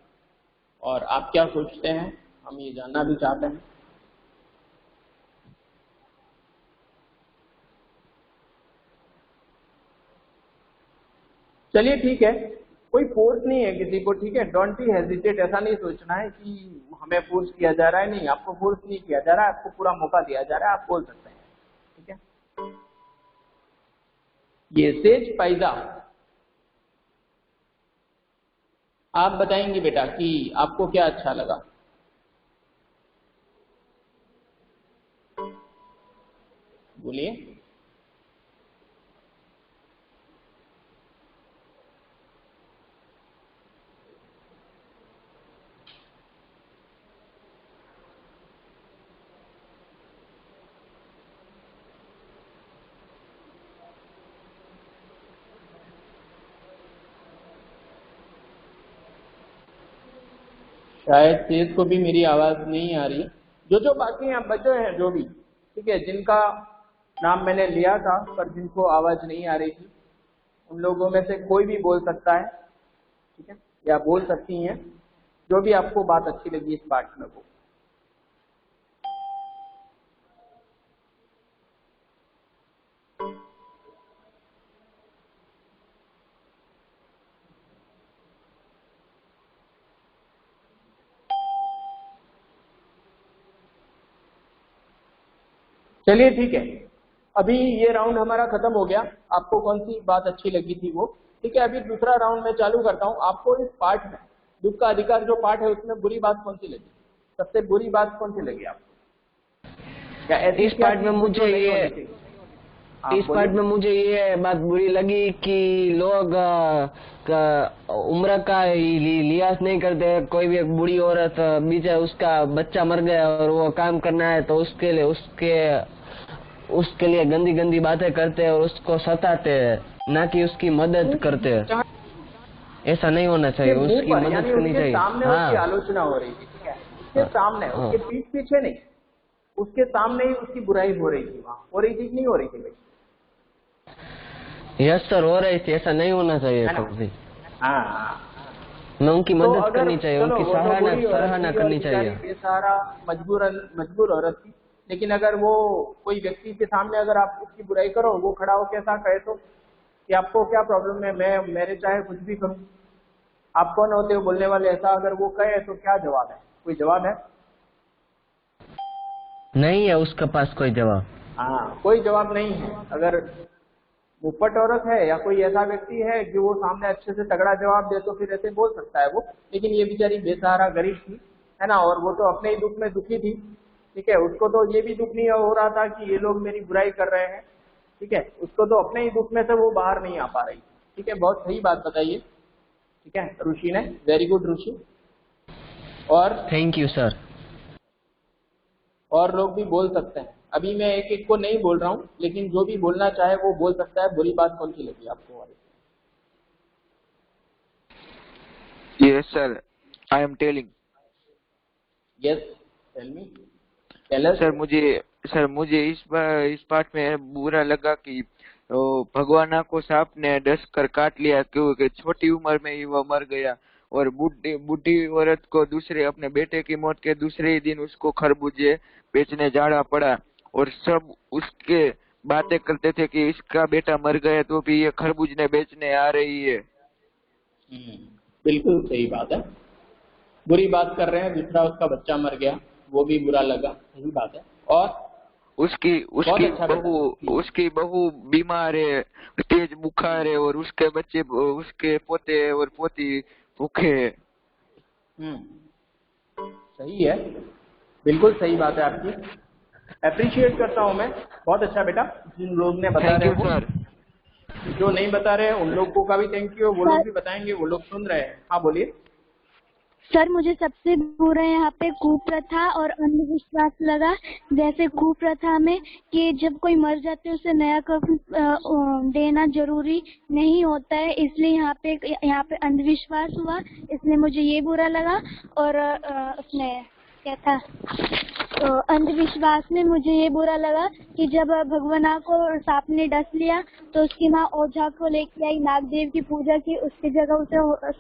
और आप क्या सोचते हैं हम ये जानना भी चाहते हैं। चलिए ठीक है, कोई फोर्स नहीं है किसी को, ठीक है, डोंट बी हेजिटेट। ऐसा नहीं सोचना है कि हमें फोर्स किया जा रहा है, नहीं, आपको फोर्स नहीं किया जा रहा है, आपको पूरा मौका दिया जा रहा है, आप बोल सकते हैं, ठीक है। ये सेज पैदा, आप बताएंगे बेटा कि आपको क्या अच्छा लगा। बोलिए। शायद सेज को भी मेरी आवाज नहीं आ रही। जो बाकी हैं बचे हैं, जो भी, ठीक है, जिनका नाम मैंने लिया था पर जिनको आवाज नहीं आ रही थी, उन लोगों में से कोई भी बोल सकता है, ठीक है, या बोल सकती हैं, जो भी आपको बात अच्छी लगी इस पाठ में वो। चलिए ठीक है, अभी ये राउंड हमारा खत्म हो गया। आपको कौन सी बात अच्छी लगी थी वो, ठीक है। अभी दूसरा राउंड में चालू करता हूँ। आपको इस पाठ में, दुख का अधिकार जो पाठ है, उसमें बुरी बात कौन सी लगी, सबसे बुरी बात कौन सी लगी आपको, या ऐसी इस पाठ में मुझे ये हाँ, इस पार्ट में मुझे ये बात बुरी लगी कि लोग उम्र का लिहाज नहीं करते। कोई भी एक बूढ़ी औरत बीच उसका बच्चा मर गया और वो काम करना है तो उसके लिए गंदी गंदी बातें करते हैं और उसको सताते हैं, ना कि उसकी मदद करते हैं। ऐसा नहीं होना चाहिए, उसकी मदद करनी चाहिए। सामने हाँ, उसकी आलोचना हो रही थी, ठीक है, उसके सामने, उसके पीठ पीछे नहीं, उसके सामने ही उसकी बुराई हो रही थी। वहाँ हो रही थी कि नहीं हो रही थी भाई? यस सर, हो रही थी। ऐसा नहीं होना चाहिए कभी। हाँ, मैं उनकी तो मदद अगर करनी चाहिए, चलो उनकी वो तो बुरी औरत सराहना थी और करनी बेचारी चाहिए। बेसहारा मजबूर औरत थी, लेकिन अगर वो कोई व्यक्ति के सामने अगर आप उसकी बुराई करो, वो खड़ा होकर ऐसा कहे तो कि आपको क्या प्रॉब्लम है, मैं मेरे चाहे कुछ भी करूं, आप कौन होते हो बोलने वाले, ऐसा अगर वो कहे तो क्या जवाब है? कोई जवाब है? नहीं है उसके पास कोई जवाब। हाँ, कोई जवाब नहीं है। अगर मुफ्फट औरत है या कोई ऐसा व्यक्ति है जो वो सामने अच्छे से तगड़ा जवाब दे तो फिर ऐसे बोल सकता है वो, लेकिन ये बेचारी बेसहारा गरीब थी, है ना, और वो तो अपने ही दुख में दुखी थी, ठीक है, उसको तो ये भी दुख नहीं हो रहा था कि ये लोग मेरी बुराई कर रहे हैं, ठीक है, उसको तो अपने ही दुख में से वो बाहर नहीं आ पा रही, ठीक है। बहुत सही बात बताइए, ठीक है, ऋषि ने, वेरी गुड ऋषि। और थैंक यू सर। और लोग भी बोल सकते हैं, अभी मैं एक एक को नहीं बोल रहा हूँ, लेकिन जो भी बोलना चाहे वो बोल सकता है। बुरी बात कौन सी लगी आपको? Yes sir, I am telling. Yes, tell me, tell us. Sir मुझे इस पार्ट में बुरा लगा कि भगवाना को सांप ने डस कर काट लिया, क्योंकि छोटी उम्र में ही वो मर गया। और बूढ़ी औरत को अपने बेटे की मौत के दूसरे ही दिन उसको खरबूजे बेचने जाना पड़ा, और सब उसके बातें करते थे कि इसका बेटा मर गया तो भी ये खरबूजे बेचने आ रही है। बिल्कुल सही बात है, बुरी बात कर रहे हैं। दूसरा, उसका बच्चा मर गया, वो भी बुरा लगा, सही बात है। और उसकी बहू बीमार है, तेज बुखार है, और उसके बच्चे, उसके पोते और पोती भूखे है। सही है, बिल्कुल सही बात है आपकी, अप्रिशिएट करता हूं मैं। बहुत अच्छा बेटा, जिन लोग ने बता रहे हैं सर, जो नहीं बता रहे हैं उन लोगों का भी थैंक यू, वो लोग भी बताएंगे, वो लोग सुन रहे हैं। हाँ बोलिए सर। मुझे सबसे बुरा यहाँ पे कुप्रथा और अंधविश्वास लगा। जैसे कुप्रथा में कि जब कोई मर जाते है उसे नया कफन देना जरूरी नहीं होता है, इसलिए यहाँ पे अंधविश्वास हुआ, इसलिए मुझे ये बुरा लगा। और उसमें क्या था, तो अंधविश्वास में मुझे ये बुरा लगा कि जब भगवाना को सांप ने डस लिया तो उसकी माँ ओझा को लेके आई, नागदेव की पूजा की, उसकी जगह उसे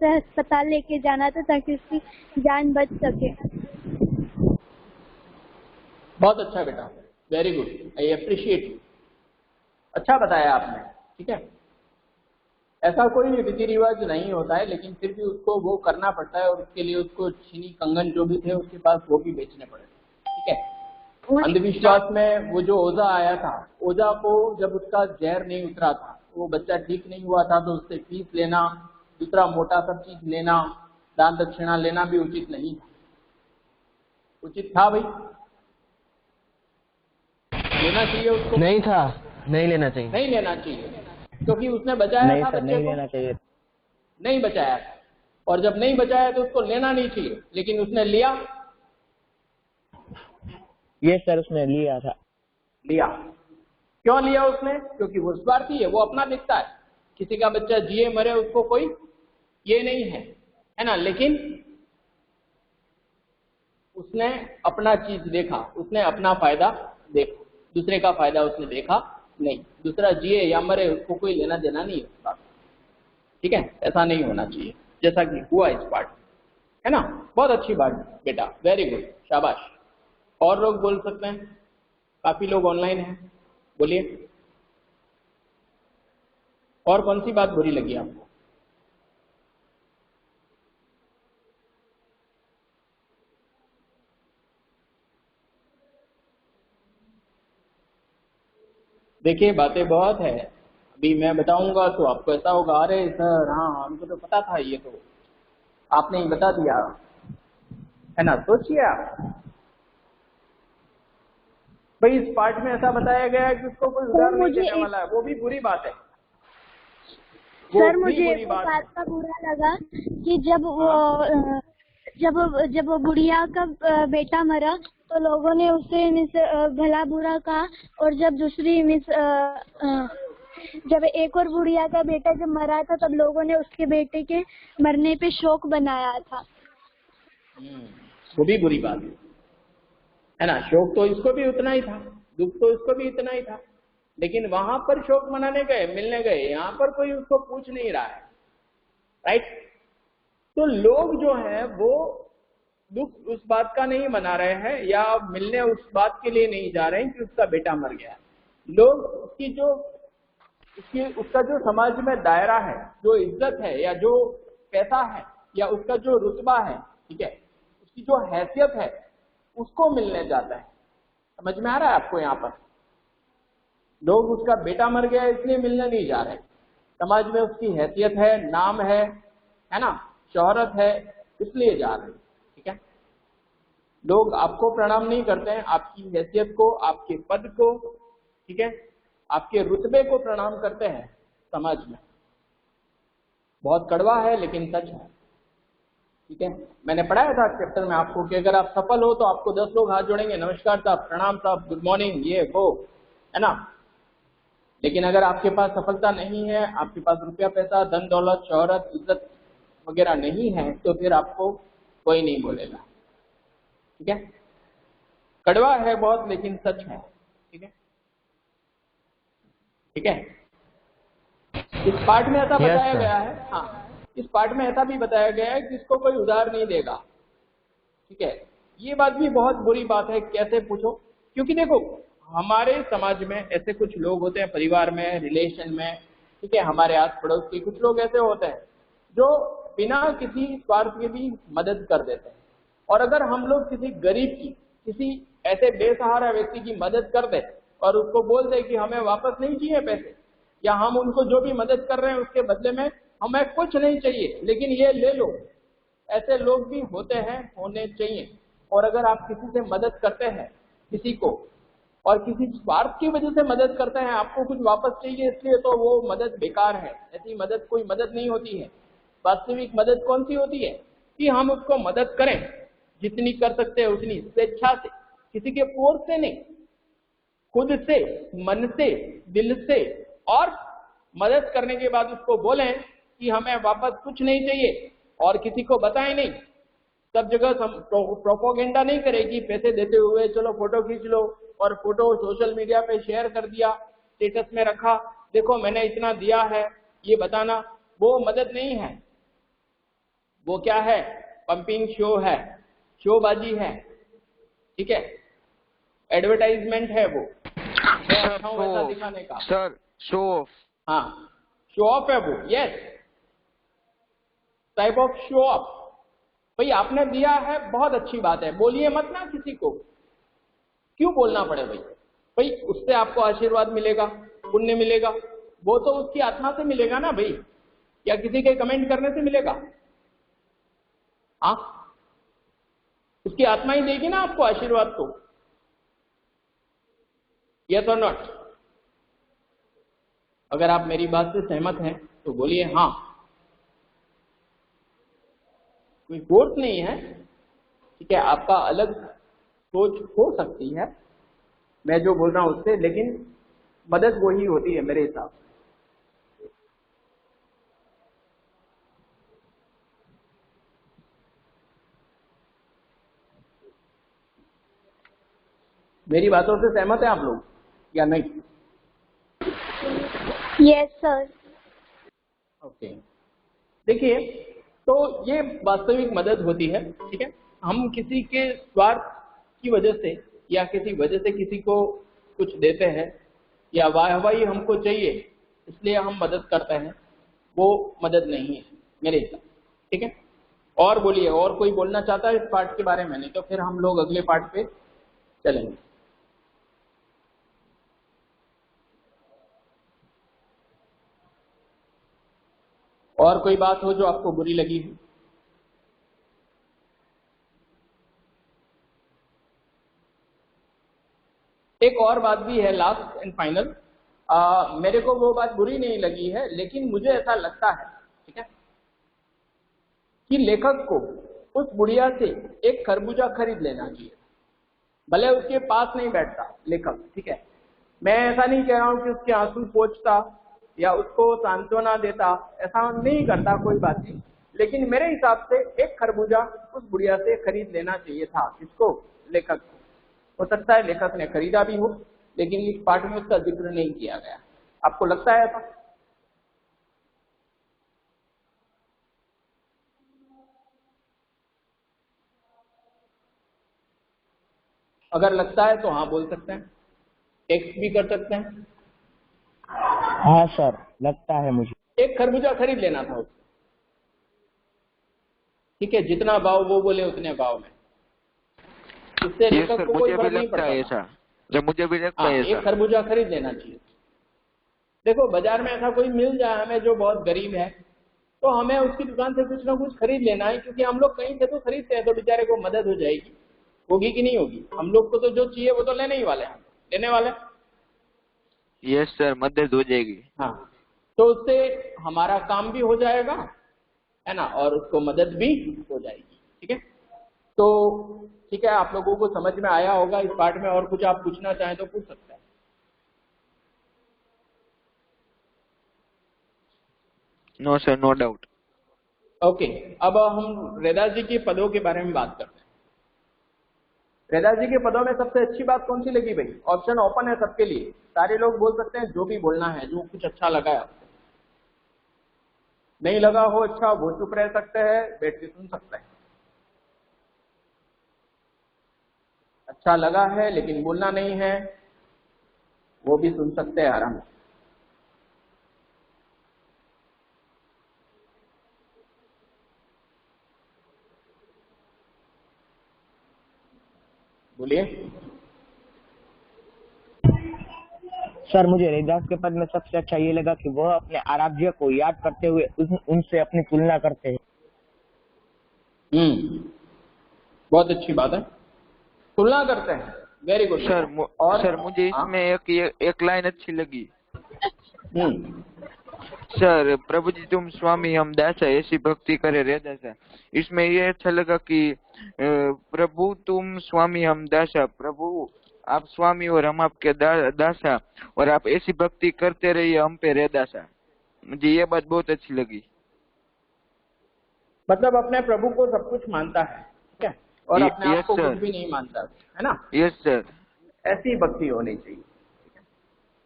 अस्पताल लेके जाना था ताकि उसकी जान बच सके। बहुत अच्छा बेटा, वेरी गुड, आई अप्रिशिएट, अच्छा बताया आपने, ठीक है। ऐसा कोई रीति रिवाज नहीं होता है, लेकिन फिर भी उसको वो करना पड़ता है, और उसके लिए उसको चीनी कंगन जो भी थे उसके पास वो भी बेचने पड़े, ठीक है। अंधविश्वास में वो जो ओझा आया था, ओझा को जब उसका जहर नहीं उतरा था, वो बच्चा ठीक नहीं हुआ था, तो उससे फीस लेना, दूसरा मोटा सब चीज लेना, दान दक्षिणा लेना भी उचित नहीं था। उचित था भाई? लेना चाहिए उसको? नहीं था, नहीं लेना चाहिए। नहीं लेना चाहिए, क्योंकि उसने बचाया था बच्चे को, नहीं लेना चाहिए, नहीं बचाया था, और जब नहीं बचाया तो उसको लेना नहीं चाहिए, लेकिन उसने लिया। ये सर उसने लिया था। लिया, क्यों लिया उसने? क्योंकि वो स्वार्थी है, वो अपना दिखता है, किसी का बच्चा जिए मरे उसको कोई ये नहीं है ना, लेकिन उसने अपना चीज देखा, उसने अपना फायदा देखा, दूसरे का फायदा उसने देखा नहीं। दूसरा जिए या मरे उसको कोई लेना देना नहीं है उस बात, ठीक है, ऐसा नहीं होना चाहिए जैसा कि हुआ इस पार्ट, है ना। बहुत अच्छी बात बेटा, वेरी गुड, शाबाश। और लोग बोल सकते हैं, काफी लोग ऑनलाइन हैं, बोलिए और कौन सी बात बुरी लगी आपको? देखिए बातें बहुत है, अभी मैं बताऊंगा तो आपको ऐसा होगा, अरे सर हाँ हमको तो पता था, ये तो आपने ही बता दिया, है ना। सोचिए आप भाई इस पार्ट में ऐसा बताया गया है कि उसको कोई उधार नहीं मुझे देने वाला है, वो भी बुरी बात है। वो सर भी मुझे बुरी एक बात है। बात का बुरा लगा कि जब वो बुढ़िया का बेटा मरा तो लोगों ने उसे भला बुरा कहा, और जब दूसरी जब एक और बुढ़िया का बेटा जब मरा था तब लोगों ने उसके बेटे के मरने पे शोक बनाया था। वो भी बुरी बात है ना। शोक तो इसको भी उतना ही था, दुख तो इसको भी इतना ही था, लेकिन वहां पर शोक मनाने गए, मिलने गए, यहाँ पर कोई उसको पूछ नहीं रहा है, राइट। तो लोग जो है वो दुख उस बात का नहीं मना रहे हैं या मिलने उस बात के लिए नहीं जा रहे हैं कि उसका बेटा मर गया। लोग उसका जो समाज में दायरा है, जो इज्जत है या जो पैसा है या उसका जो रुतबा है, ठीक है, उसकी जो हैसियत है, उसको मिलने जाता है। समझ में आ रहा है आपको? यहाँ पर लोग उसका बेटा मर गया इसलिए मिलने नहीं जा रहे, समाज में उसकी हैसियत है, नाम है ना, शोहरत है, इसलिए जा रहे हैं, ठीक है। लोग आपको प्रणाम नहीं करते हैं, आपकी हैसियत को, आपके पद को, ठीक है, आपके रुतबे को प्रणाम करते हैं समाज में। बहुत कड़वा है लेकिन सच है, ठीक है। मैंने पढ़ाया था चैप्टर में आपको कि अगर आप सफल हो तो आपको 10 लोग हाथ जोड़ेंगे, नमस्कार साहब, प्रणाम साहब, गुड मॉर्निंग, ये वो, है ना। लेकिन अगर आपके पास सफलता नहीं है, आपके पास रुपया पैसा, धन दौलत, शोहरत, इज्जत वगैरह नहीं है, तो फिर आपको कोई नहीं बोलेगा, ठीक है। कड़वा है बहुत लेकिन सच है, ठीक है, ठीक है। इस पार्ट में ऐसा बताया गया है, हाँ, इस पार्ट में ऐसा भी बताया गया है कि इसको कोई उधार नहीं देगा, ठीक है। ये बात भी बहुत बुरी बात है। कैसे पूछो? क्योंकि देखो हमारे समाज में ऐसे कुछ लोग होते हैं, परिवार में, रिलेशन में, ठीक है, हमारे आस पड़ोस के कुछ लोग ऐसे होते हैं जो बिना किसी स्वार्थ के भी मदद कर देते हैं। और अगर हम लोग किसी गरीब की, किसी ऐसे बेसहारा व्यक्ति की मदद कर दे और उसको बोल दे कि हमें वापस नहीं चाहिए पैसे, या हम उनको जो भी मदद कर रहे हैं उसके बदले में हमें कुछ नहीं चाहिए लेकिन ये ले लो, ऐसे लोग भी होते हैं, होने चाहिए। और अगर आप किसी से मदद करते हैं, किसी को, और किसी स्वार्थ की वजह से मदद करते हैं, आपको कुछ वापस चाहिए इसलिए, तो वो मदद बेकार है। ऐसी मदद कोई मदद नहीं होती है। वास्तविक मदद कौन सी होती है कि हम उसको मदद करें, जितनी कर सकते हैं उतनी, स्वेच्छा से, किसी के फोर्स से नहीं, खुद से, मन से, दिल से, और मदद करने के बाद उसको बोलें कि हमें वापस कुछ नहीं चाहिए, और किसी को बताएं नहीं। सब जगह प्रोपोगेंडा नहीं करेगी पैसे देते हुए, चलो फोटो खींच लो और फोटो सोशल मीडिया पे शेयर कर दिया, स्टेटस में रखा, देखो मैंने इतना दिया है, ये बताना। वो मदद नहीं है, वो क्या है? पंपिंग शो है, शोबाजी है, ठीक है, एडवर्टाइजमेंट है, वो वैसा दिखाने का। सर शो ऑफ, हाँ, शो ऑफ है वो, yes, type of show off. भाई आपने दिया है, बहुत अच्छी बात है, बोलिए मत ना किसी को, क्यों बोलना पड़े भाई? भाई उससे आपको आशीर्वाद मिलेगा, पुण्य मिलेगा, वो तो उसकी आत्मा से मिलेगा ना भाई, या किसी के कमेंट करने से मिलेगा? हाँ, उसकी आत्मा ही देगी ना आपको आशीर्वाद तो, यस और नॉट? अगर आप मेरी बात से सहमत हैं तो बोलिए हाँ। कोई फोर्स नहीं है, ठीक है, आपका अलग सोच हो सकती है मैं जो बोल रहा हूं उससे, लेकिन मदद वही होती है मेरे हिसाब से। मेरी बातों से सहमत हैं आप लोग या नहीं? Yes sir. ओके, देखिए, तो ये वास्तविक मदद होती है, ठीक है। हम किसी के स्वार्थ की वजह से या किसी वजह से किसी को कुछ देते हैं, या वाहवाही हमको चाहिए इसलिए हम मदद करते हैं, वो मदद नहीं है मेरे हिसाब, ठीक है। और बोलिए, और कोई बोलना चाहता है इस पार्ट के बारे में? नहीं तो फिर हम लोग अगले पार्ट पे चलेंगे। और कोई बात हो जो आपको बुरी लगी हो? एक और बात भी है, लास्ट एंड फाइनल। मेरे को वो बात बुरी नहीं लगी है, लेकिन मुझे ऐसा लगता है, ठीक है, कि लेखक को उस बुढ़िया से एक खरबूजा खरीद लेना चाहिए, भले उसके पास नहीं बैठता लेखक, ठीक है। मैं ऐसा नहीं कह रहा हूं कि उसके आंसू पोंछता या उसको सांत्वना देता, ऐसा नहीं करता, कोई बात नहीं, लेकिन मेरे हिसाब से एक खरबूजा उस बुढ़िया से खरीद लेना चाहिए था। किसको? लेखक को। हो सकता है लेखक ने खरीदा भी हो, लेकिन इस पाठ में उसका जिक्र नहीं किया गया। आपको लगता है ऐसा? अगर लगता है तो हाँ बोल सकते हैं, टेक्स्ट भी कर सकते हैं। हाँ सर, लगता है मुझे। एक खरबूजा खरीद लेना था उसको, ठीक है, जितना भाव वो बोले उतने भाव में, इससे लेखक को कोई फर्क नहीं पड़ता। ऐसा जब मुझे भी लगता है एक खरबूजा खरीद लेना चाहिए। देखो, बाजार में ऐसा कोई मिल जाए हमें जो बहुत गरीब है, तो हमें उसकी दुकान से कुछ ना कुछ खरीद लेना है, क्योंकि हम लोग कहीं से तो खरीदते हैं, तो बेचारे को मदद हो जाएगी। होगी कि नहीं होगी? हम लोग को तो जो चाहिए वो तो लेने ही वाले हैं, लेने वाले। यस सर, मदद हो जाएगी। हाँ, तो उससे हमारा काम भी हो जाएगा, है ना, और उसको मदद भी हो जाएगी, ठीक है। तो ठीक है, आप लोगों को समझ में आया होगा इस पार्ट में, और कुछ आप पूछना चाहें तो पूछ सकते हैं। No sir, no doubt. Okay, अब हम रैदास जी के पदों के बारे में बात करते हैं। रैदास जी के पदों में सबसे अच्छी बात कौन सी लगी भाई? ऑप्शन ओपन है सबके लिए, सारे लोग बोल सकते हैं जो भी बोलना है, जो कुछ अच्छा लगा है आपको। नहीं लगा हो अच्छा, वो चुप रह सकते हैं, बैठ के सुन सकते हैं। अच्छा लगा है लेकिन बोलना नहीं है, वो भी सुन सकते हैं आराम से। बोलिए सर, मुझे रैदास के पद में सबसे अच्छा ये लगा कि वह अपने आराध्य को याद करते हुए उनसे अपनी तुलना करते हैं। बहुत अच्छी बात है, तुलना करते हैं, वेरी गुड सर। और सर मुझे इसमें एक लाइन अच्छी लगी। सर, प्रभु जी तुम स्वामी हम दासा, ऐसी भक्ति करे रैदासा। इसमें ये अच्छा लगा कि प्रभु तुम स्वामी हम दासा, प्रभु आप स्वामी और हम आपके दासा, और आप ऐसी भक्ति करते रहिए हम पे रैदासा। मुझे ये बात बहुत अच्छी लगी। मतलब अपने प्रभु को सब कुछ मानता है, ठीक है, और अपने आप को कुछ भी नहीं मानता, है ना? यस सर, ऐसी भक्ति होनी चाहिए, ठीक है।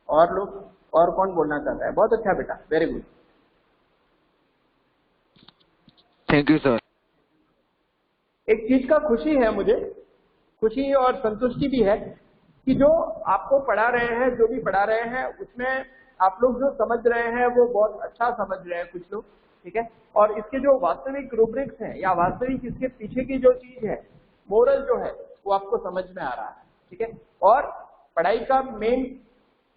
और लोग, और कौन बोलना चाहता है? बहुत अच्छा बेटा, very good, thank you sir. एक चीज का खुशी है मुझे, खुशी और संतुष्टि भी है कि जो आपको पढ़ा रहे हैं, जो भी पढ़ा रहे हैं, उसमें आप लोग जो समझ रहे हैं वो बहुत अच्छा समझ रहे हैं कुछ लोग, ठीक है। और इसके जो वास्तविक रूब्रिक्स हैं या वास्तविक इसके पीछे की जो चीज है, मोरल जो है, वो आपको समझ में आ रहा है, ठीक है। और पढ़ाई का मेन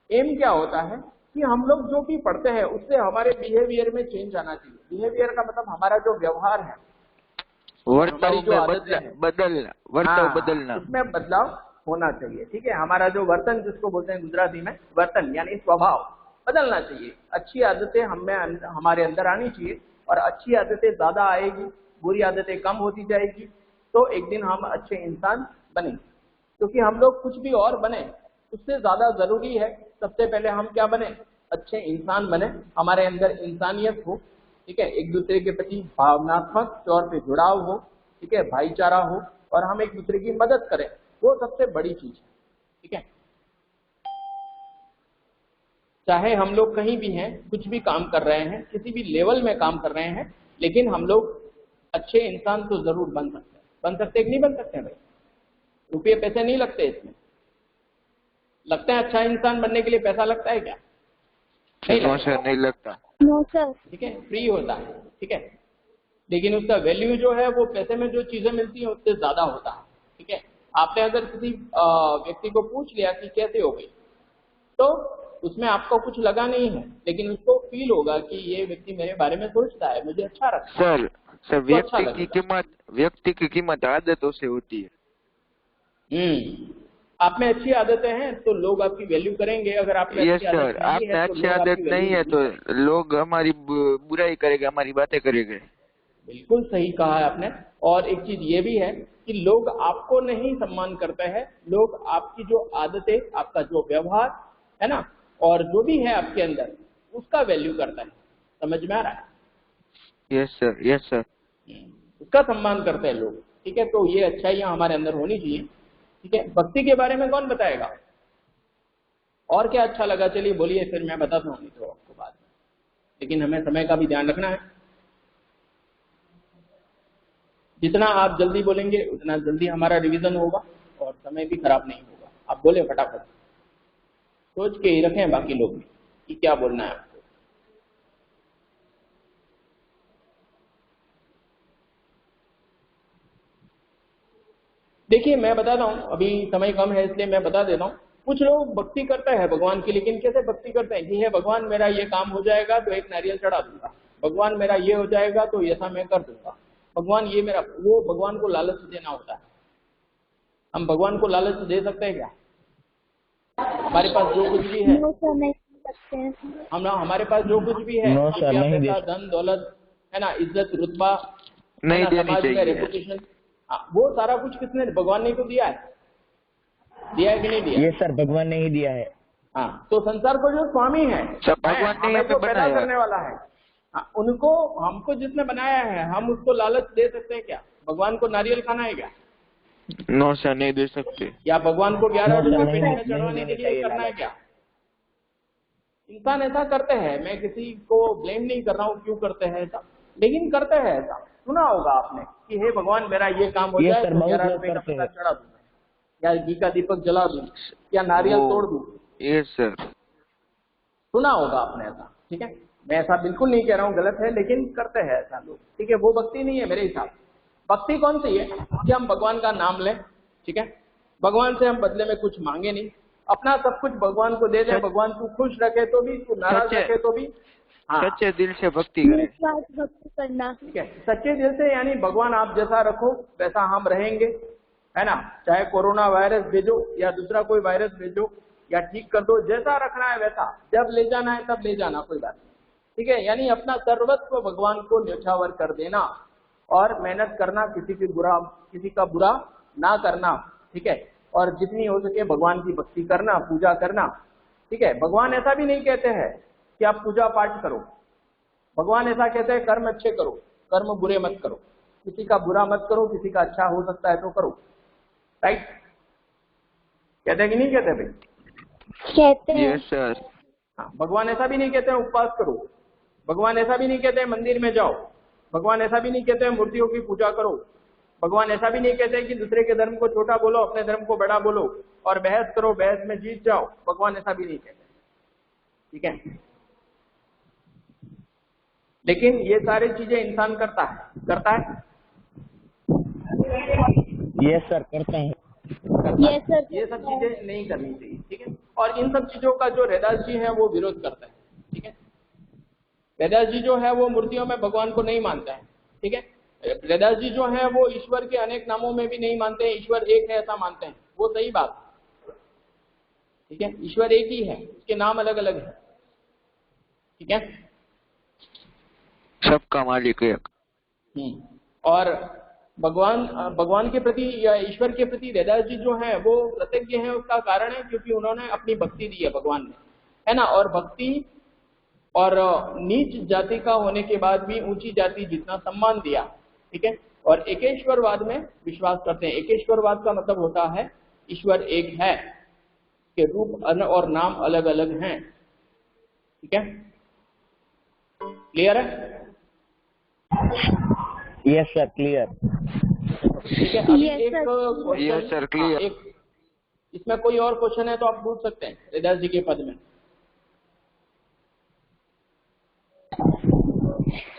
एम क्या होता है कि हम लोग जो भी पढ़ते हैं उससे हमारे बिहेवियर में चेंज आना चाहिए। बिहेवियर का मतलब हमारा जो व्यवहार है, वर्ताव बदलना, उसमें बदलाव होना चाहिए, ठीक है। हमारा जो वर्तन, जिसको बोलते हैं गुजराती में वर्तन, यानी स्वभाव बदलना चाहिए। अच्छी आदतें हमारे अंदर आनी चाहिए, और अच्छी आदतें ज्यादा आएगी, बुरी आदतें कम होती जाएगी, तो एक दिन हम अच्छे इंसान बनेंगे। क्योंकि हम लोग कुछ भी और बने, उससे ज्यादा जरूरी है सबसे पहले हम क्या बने? अच्छे इंसान बने, हमारे अंदर इंसानियत हो, ठीक है, एक दूसरे के प्रति भावनात्मक तौर पे जुड़ाव हो, ठीक है, भाईचारा हो, और हम एक दूसरे की मदद करें, वो सबसे बड़ी चीज है, ठीक है। चाहे हम लोग कहीं भी हैं, कुछ भी काम कर रहे हैं, किसी भी लेवल में काम कर रहे हैं, लेकिन हम लोग अच्छे इंसान तो जरूर बन सकते हैं। बन सकते हैं कि नहीं बन सकते हैं भाई? रुपये पैसे नहीं लगते इसमें। लगता है अच्छा इंसान बनने के लिए पैसा लगता है क्या? नहीं लगता। No sir. ठीक है, फ्री होता है, ठीक है, लेकिन उसका वैल्यू जो है वो पैसे में जो चीजें मिलती हैं उससे ज्यादा होता है, ठीक है। आपने अगर किसी व्यक्ति को पूछ लिया कि कैसे हो गई, तो उसमें आपको कुछ लगा नहीं है, लेकिन उसको फील होगा कि ये व्यक्ति मेरे बारे में सोचता है, मुझे अच्छा लगता है। सर व्यक्ति की कीमत आदतों से होती है। आप में अच्छी आदतें हैं तो लोग आपकी वैल्यू करेंगे, अगर आप में यस अच्छी सर, आदत आप नहीं में है तो अच्छी लोग आदत आपकी नहीं वैल्यू है नहीं तो करेंगे। लोग हमारी बुराई करेंगे, हमारी बातें करेंगे। बिल्कुल सही कहा है आपने। और एक चीज ये भी है कि लोग आपको नहीं सम्मान करते हैं, लोग आपकी जो आदतें, आपका जो व्यवहार है ना, और जो भी है आपके अंदर, उसका वैल्यू करता है। समझ में आ रहा है? Yes sir, yes sir. उसका सम्मान करते हैं लोग। ठीक है, तो ये अच्छाइयां हमारे अंदर होनी चाहिए। ठीक है, भक्ति के बारे में कौन बताएगा? और क्या अच्छा लगा? चलिए बोलिए, फिर मैं बताता हूँ तो आपको बाद में, लेकिन हमें समय का भी ध्यान रखना है। जितना आप जल्दी बोलेंगे उतना जल्दी हमारा रिवीजन होगा और समय भी खराब नहीं होगा। आप बोले फटाफट, सोच के ही रखें बाकी लोग भी कि क्या बोलना है आपको। देखिए मैं बताता हूँ, अभी समय कम है इसलिए मैं बता देता हूँ। कुछ लोग भक्ति करते हैं भगवान की, लेकिन कैसे भक्ति करते हैं कि हे भगवान मेरा ये काम हो जाएगा तो एक नारियल चढ़ा दूंगा, भगवान मेरा ये हो जाएगा तो ऐसा मैं कर दूंगा, भगवान ये मेरा, वो भगवान को लालच देना होता है। हम भगवान को लालच दे सकते हैं क्या? हमारे पास जो कुछ भी है, नो सर, नहीं सकते हैं। हम हमारे पास जो कुछ भी है, नो सर, रुपया नहीं दे पैसा धन दौलत है ना, इज्जत रुतबा है नहीं ना, देनी समाज में चाहिए। रेपुटेशन, वो सारा कुछ किसने, भगवान ने तो दिया है। दिया है कि नहीं दिया? ये सर भगवान ने ही दिया है। हाँ, तो संसार को जो स्वामी है, सब भगवान ने हमें यहाँ पे जो पैदा बनाया। करने वाला है, हाँ, उनको, हमको जिसने बनाया है, हम उसको लालच दे सकते हैं क्या? भगवान को नारियल खाना है क्या? नो सर, नहीं दे सकते। या भगवान को 11 नो सर, रुपए नहीं पेटी में नहीं चढ़वाने के देनी लिए चाहिए करना है लालच। क्या? इंसान ऐसा करते हैं, मैं किसी को ब्लेम नहीं कर रहा हूँ क्यों करते हैं ऐसा, लेकिन करते हैं ऐसा। सुना होगा आपने कि हे भगवान मेरा ये काम हो ये जाए सर तो बहुत 11 लोग रुपए का करते प्रसाद हैं। चढ़ा दूं, या घी का दीपक जला दूं, या नारियल तोड़ दूं। Yes sir. सुना होगा आपने ऐसा। ठीक है, मैं ऐसा बिल्कुल नहीं कह रहा हूँ गलत है, लेकिन करते हैं ऐसा लोग। ठीक है, वो भक्ति नहीं है मेरे हिसाब। भक्ति कौन सी है कि हम भगवान का नाम लें, ठीक है, भगवान से हम बदले में कुछ मांगे नहीं, अपना सब कुछ भगवान को दे दें, भगवान तू खुश रखे तो भी, तू नाराज रखे तो भी। हाँ, सच्चे दिल से भक्ति करें। निस्वार्थ भक्ति करना। ठीक है, सच्चे दिल से, यानी भगवान आप जैसा रखो वैसा हम रहेंगे, है ना, चाहे कोरोना वायरस भेजो या दूसरा कोई वायरस भेजो या ठीक कर दो, जैसा रखना है वैसा, जब ले जाना है तब ले जाना, कोई बात नहीं। ठीक है, यानी अपना सर्वस्व भगवान को न्यौछावर कर देना और मेहनत करना, किसी का बुरा ना करना। ठीक है, और जितनी हो सके भगवान की भक्ति करना, पूजा करना। ठीक है, भगवान ऐसा भी नहीं कहते हैं कि आप पूजा पाठ करो, भगवान ऐसा कहते हैं कर्म अच्छे करो, कर्म बुरे मत करो, किसी का बुरा मत करो, किसी का अच्छा हो सकता है तो करो। राइट? कहते हैं कि नहीं कहते भाई? कहते हैं। Yes sir. हाँ, भगवान ऐसा भी नहीं कहते हैं उपवास करो, भगवान ऐसा भी नहीं कहते हैं मंदिर में जाओ, भगवान ऐसा भी नहीं कहते हैं मूर्तियों की पूजा करो, भगवान ऐसा भी नहीं कहते हैं कि दूसरे के धर्म को छोटा बोलो, अपने धर्म को बड़ा बोलो और बहस करो, बहस में जीत जाओ। भगवान ऐसा भी नहीं कहते। ठीक है, लेकिन ये सारी चीजें इंसान करता है। ये सर करता है। ये सर ये सब चीजें नहीं करनी चाहिए। ठीक है, और इन सब चीजों का जो रैदास जी है वो विरोध करता है। ठीक है, रैदास जी जो है वो मूर्तियों में भगवान को नहीं मानता है। ठीक है, रैदास जी जो है वो ईश्वर के अनेक नामों में भी नहीं मानते हैं, ईश्वर एक है ऐसा मानते हैं। वो सही बात। ठीक है, ईश्वर एक ही है, उसके नाम अलग अलग है। ठीक है, सबका मालिक एक। और भगवान के प्रति या ईश्वर के प्रति रैदास जी जो है वो कृतज्ञ हैं। उसका कारण है क्योंकि उन्होंने अपनी भक्ति दी है भगवान ने, है ना, और भक्ति और नीच जाति का होने के बाद भी ऊंची जाति जितना सम्मान दिया। ठीक है, और एकेश्वरवाद में विश्वास करते हैं। एकेश्वरवाद का मतलब होता है ईश्वर एक है, के रूप और नाम अलग अलग हैं। ठीक है, क्लियर है? Yes sir, clear. ठीक है, अभी Yes, एक sir. Question, Yes, sir, clear. एक इसमें कोई और क्वेश्चन है तो आप पूछ सकते हैं रैदास जी के पद में।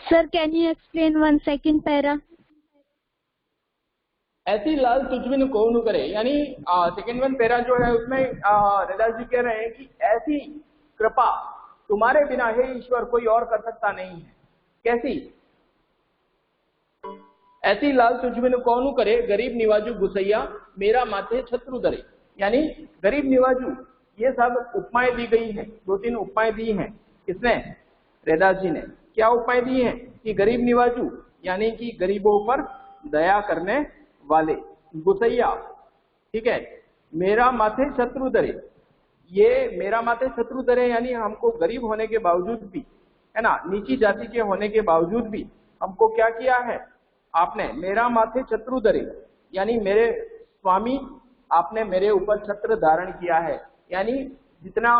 Sir, can you explain one second para? ऐसी लाल तुझबिन कौन करे, यानी सेकंड वन पैरा जो है उसमें रैदास जी कह रहे हैं कि ऐसी कृपा तुम्हारे बिना हे ईश्वर कोई और कर सकता नहीं है। कैसी? ऐसी लाल तुझबिन कौन करे, गरीब निवाजू गुसैया मेरा माथे छत्रु दरे। यानी गरीब निवाजू, ये सब उपमाएं दी गई हैं, 2-3 उपमाएं दी हैं। किसने? रैदास जी ने। क्या उपमाएं दी हैं? कि गरीब निवाजू यानी कि गरीबों पर दया करने वाले, गुसैया, ठीक है। मेरा माथे शत्रु धरे, ये मेरा माथे शत्रु धरे यानी हमको गरीब होने के बावजूद भी, है ना, नीची जाति के होने के बावजूद भी हमको क्या किया है आपने? मेरा माथे शत्रु धरे यानी मेरे स्वामी आपने मेरे ऊपर छत्र धारण किया है, यानी जितना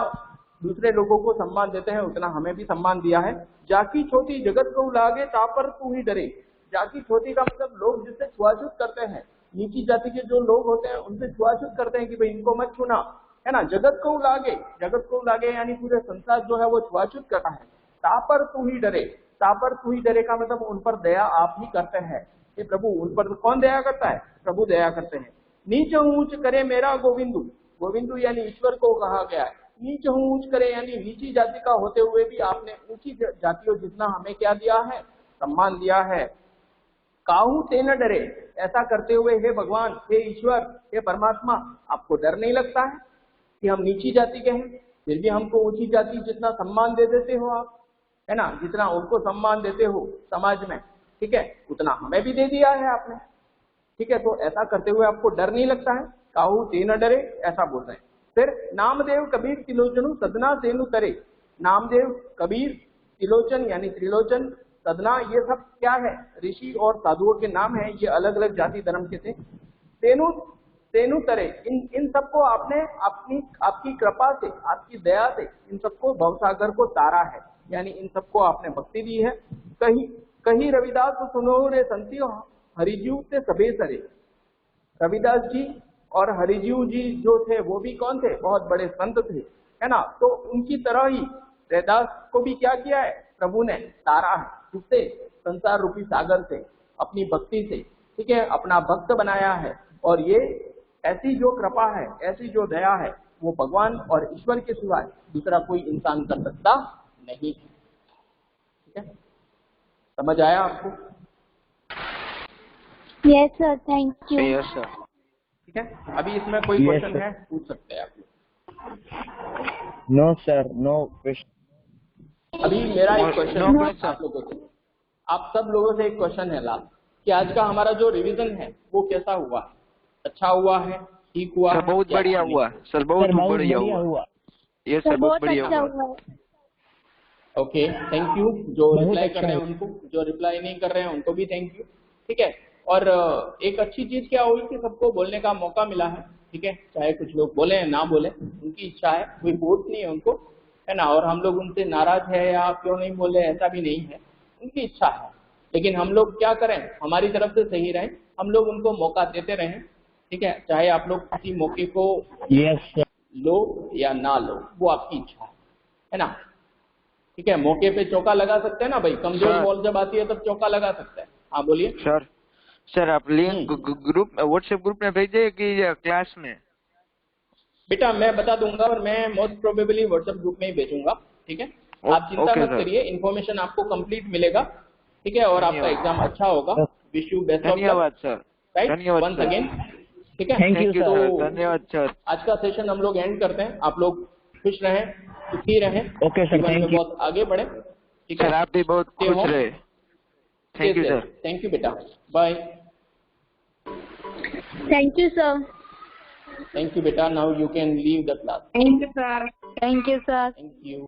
दूसरे लोगों को सम्मान देते हैं उतना हमें भी सम्मान दिया है। जाकी छोटी जगत को लागे तापर तू ही डरे। जाकी छोटी का मतलब लोग जिससे छुआछूत करते हैं, नीची जाति के जो लोग होते हैं उनसे छुआछूत करते हैं कि भाई इनको मत छूना, है ना। जगत को लागे, जगत को लागे यानी पूरे संसार जो है वो छुआछूत करता है। तापर तू ही डरे, तापर तू ही डरे का मतलब उन पर दया आप ही करते हैं। ये प्रभु, उन पर कौन दया करता है? प्रभु दया करते हैं। नीच ऊंच करे मेरा गोविंदु, गोविंदु यानी ईश्वर को कहा गया है। नीच ऊंच करे यानी नीची जाति का होते हुए भी आपने ऊंची जातियों जितना हमें क्या दिया है? सम्मान दिया है। काहू ते न डरे, ऐसा करते हुए हे भगवान, हे ईश्वर, हे परमात्मा, आपको डर नहीं लगता है कि हम नीची जाति के हैं, फिर भी हमको ऊंची जाति जितना सम्मान दे देते हो आप, है ना, जितना उनको सम्मान देते हो समाज में, ठीक है, उतना हमें भी दे दिया है आपने, ठीक है। तो ऐसा करते हुए आपको डर नहीं लगता है? काहू ते न डरे, ऐसा बोल रहे हैं। फिर नामदेव कबीर त्रिलोचनु सदना सेनु करे। नामदेव कबीर त्रिलोचन यानी त्रिलोचन, सदना, ये सब क्या है? ऋषि और साधुओं के नाम है, ये अलग अलग जाति धर्म के थे। सेनु सेनु तरे, इन सबको आपने आपकी कृपा से, आपकी दया से इन सबको भवसागर को तारा है, यानी इन सबको आपने भक्ति दी है। कहीं रविदास सुनो रे संतियो हरिजीव से सबे सरे। रविदास जी और हरिजीव जी जो थे वो भी कौन थे? बहुत बड़े संत थे, है ना। तो उनकी तरह ही रैदास को भी क्या किया है? प्रभु ने तारा है, जिससे संसार रूपी सागर से, अपनी भक्ति से, ठीक है, अपना भक्त बनाया है। और ये ऐसी जो कृपा है, ऐसी जो दया है, वो भगवान और ईश्वर के सिवाय दूसरा कोई इंसान कर सकता नहीं है, ठीक है। समझ आया आपको? Yes sir, thank you. Yes sir. ठीक है, अभी इसमें कोई क्वेश्चन है? पूछ सकते हैं आप लोग। No sir, no question. अभी मेरा एक क्वेश्चन No है question. आप लोगों से, आप सब लोगों से एक क्वेश्चन है लास्ट, कि आज का हमारा जो रिवीजन है वो कैसा हुआ? अच्छा हुआ है? ठीक हुआ सर है? बहुत क्या बढ़िया नहीं? हुआ सर, बहुत बढ़िया हुआ। ये सर बहुत बढ़िया अच्छा हुआ। हुआ। Okay, thank you. जो बहुत रिप्लाई अच्छा कर रहे हैं उनको, जो रिप्लाई नहीं कर रहे हैं उनको भी थैंक यू, ठीक है। और एक अच्छी चीज क्या हुई कि सबको बोलने का मौका मिला है, ठीक है, चाहे कुछ लोग बोले ना बोले, उनकी इच्छा है, कोई बोझ नहीं है उनको, है ना। और हम लोग उनसे नाराज है या क्यों नहीं बोले, ऐसा भी नहीं है, उनकी इच्छा है। लेकिन हम लोग क्या करें, हमारी तरफ से सही रहें, हम लोग उनको मौका देते रहें, ठीक है। चाहे आप लोग किसी मौके को यस सर। लो या ना लो, वो आपकी इच्छा है ना, ठीक है। मौके पे चौका लगा सकते हैं ना भाई, कमजोर सर। बॉल जब आती है तब चौका लगा सकते हैं। हाँ बोलिए सर आप लिंक ग्रुप व्हाट्सएप ग्रुप में भेजिए कि क्लास में? बेटा मैं बता दूंगा, और मैं मोस्ट प्रोबेबली व्हाट्सएप ग्रुप में ही भेजूंगा, ठीक है। आप चिंता ओके मत सर। करिए, इन्फॉर्मेशन आपको कंप्लीट मिलेगा, ठीक है। और आपका धन्यवाद। एग्जाम अच्छा होगा। Wish you best of luck, धन्यवाद सर। राइट, धन्यवाद वंस सर। अगेन, ठीक है। Thank you, thank you sir. Sir, धन्यवाद सर। आज का सेशन हम लोग एंड करते हैं। आप लोग खुश रहें, सुखी रहें, Okay, sir, जीवन में thank you. बहुत आगे बढ़े, ठीक है। सर आप भी बहुत Stay खुश home. रहे। Thank you sir. Thank you बेटा, bye. Thank you sir. Thank you, beta. Now you can leave the class. Thank you sir. Thank you sir. Thank you.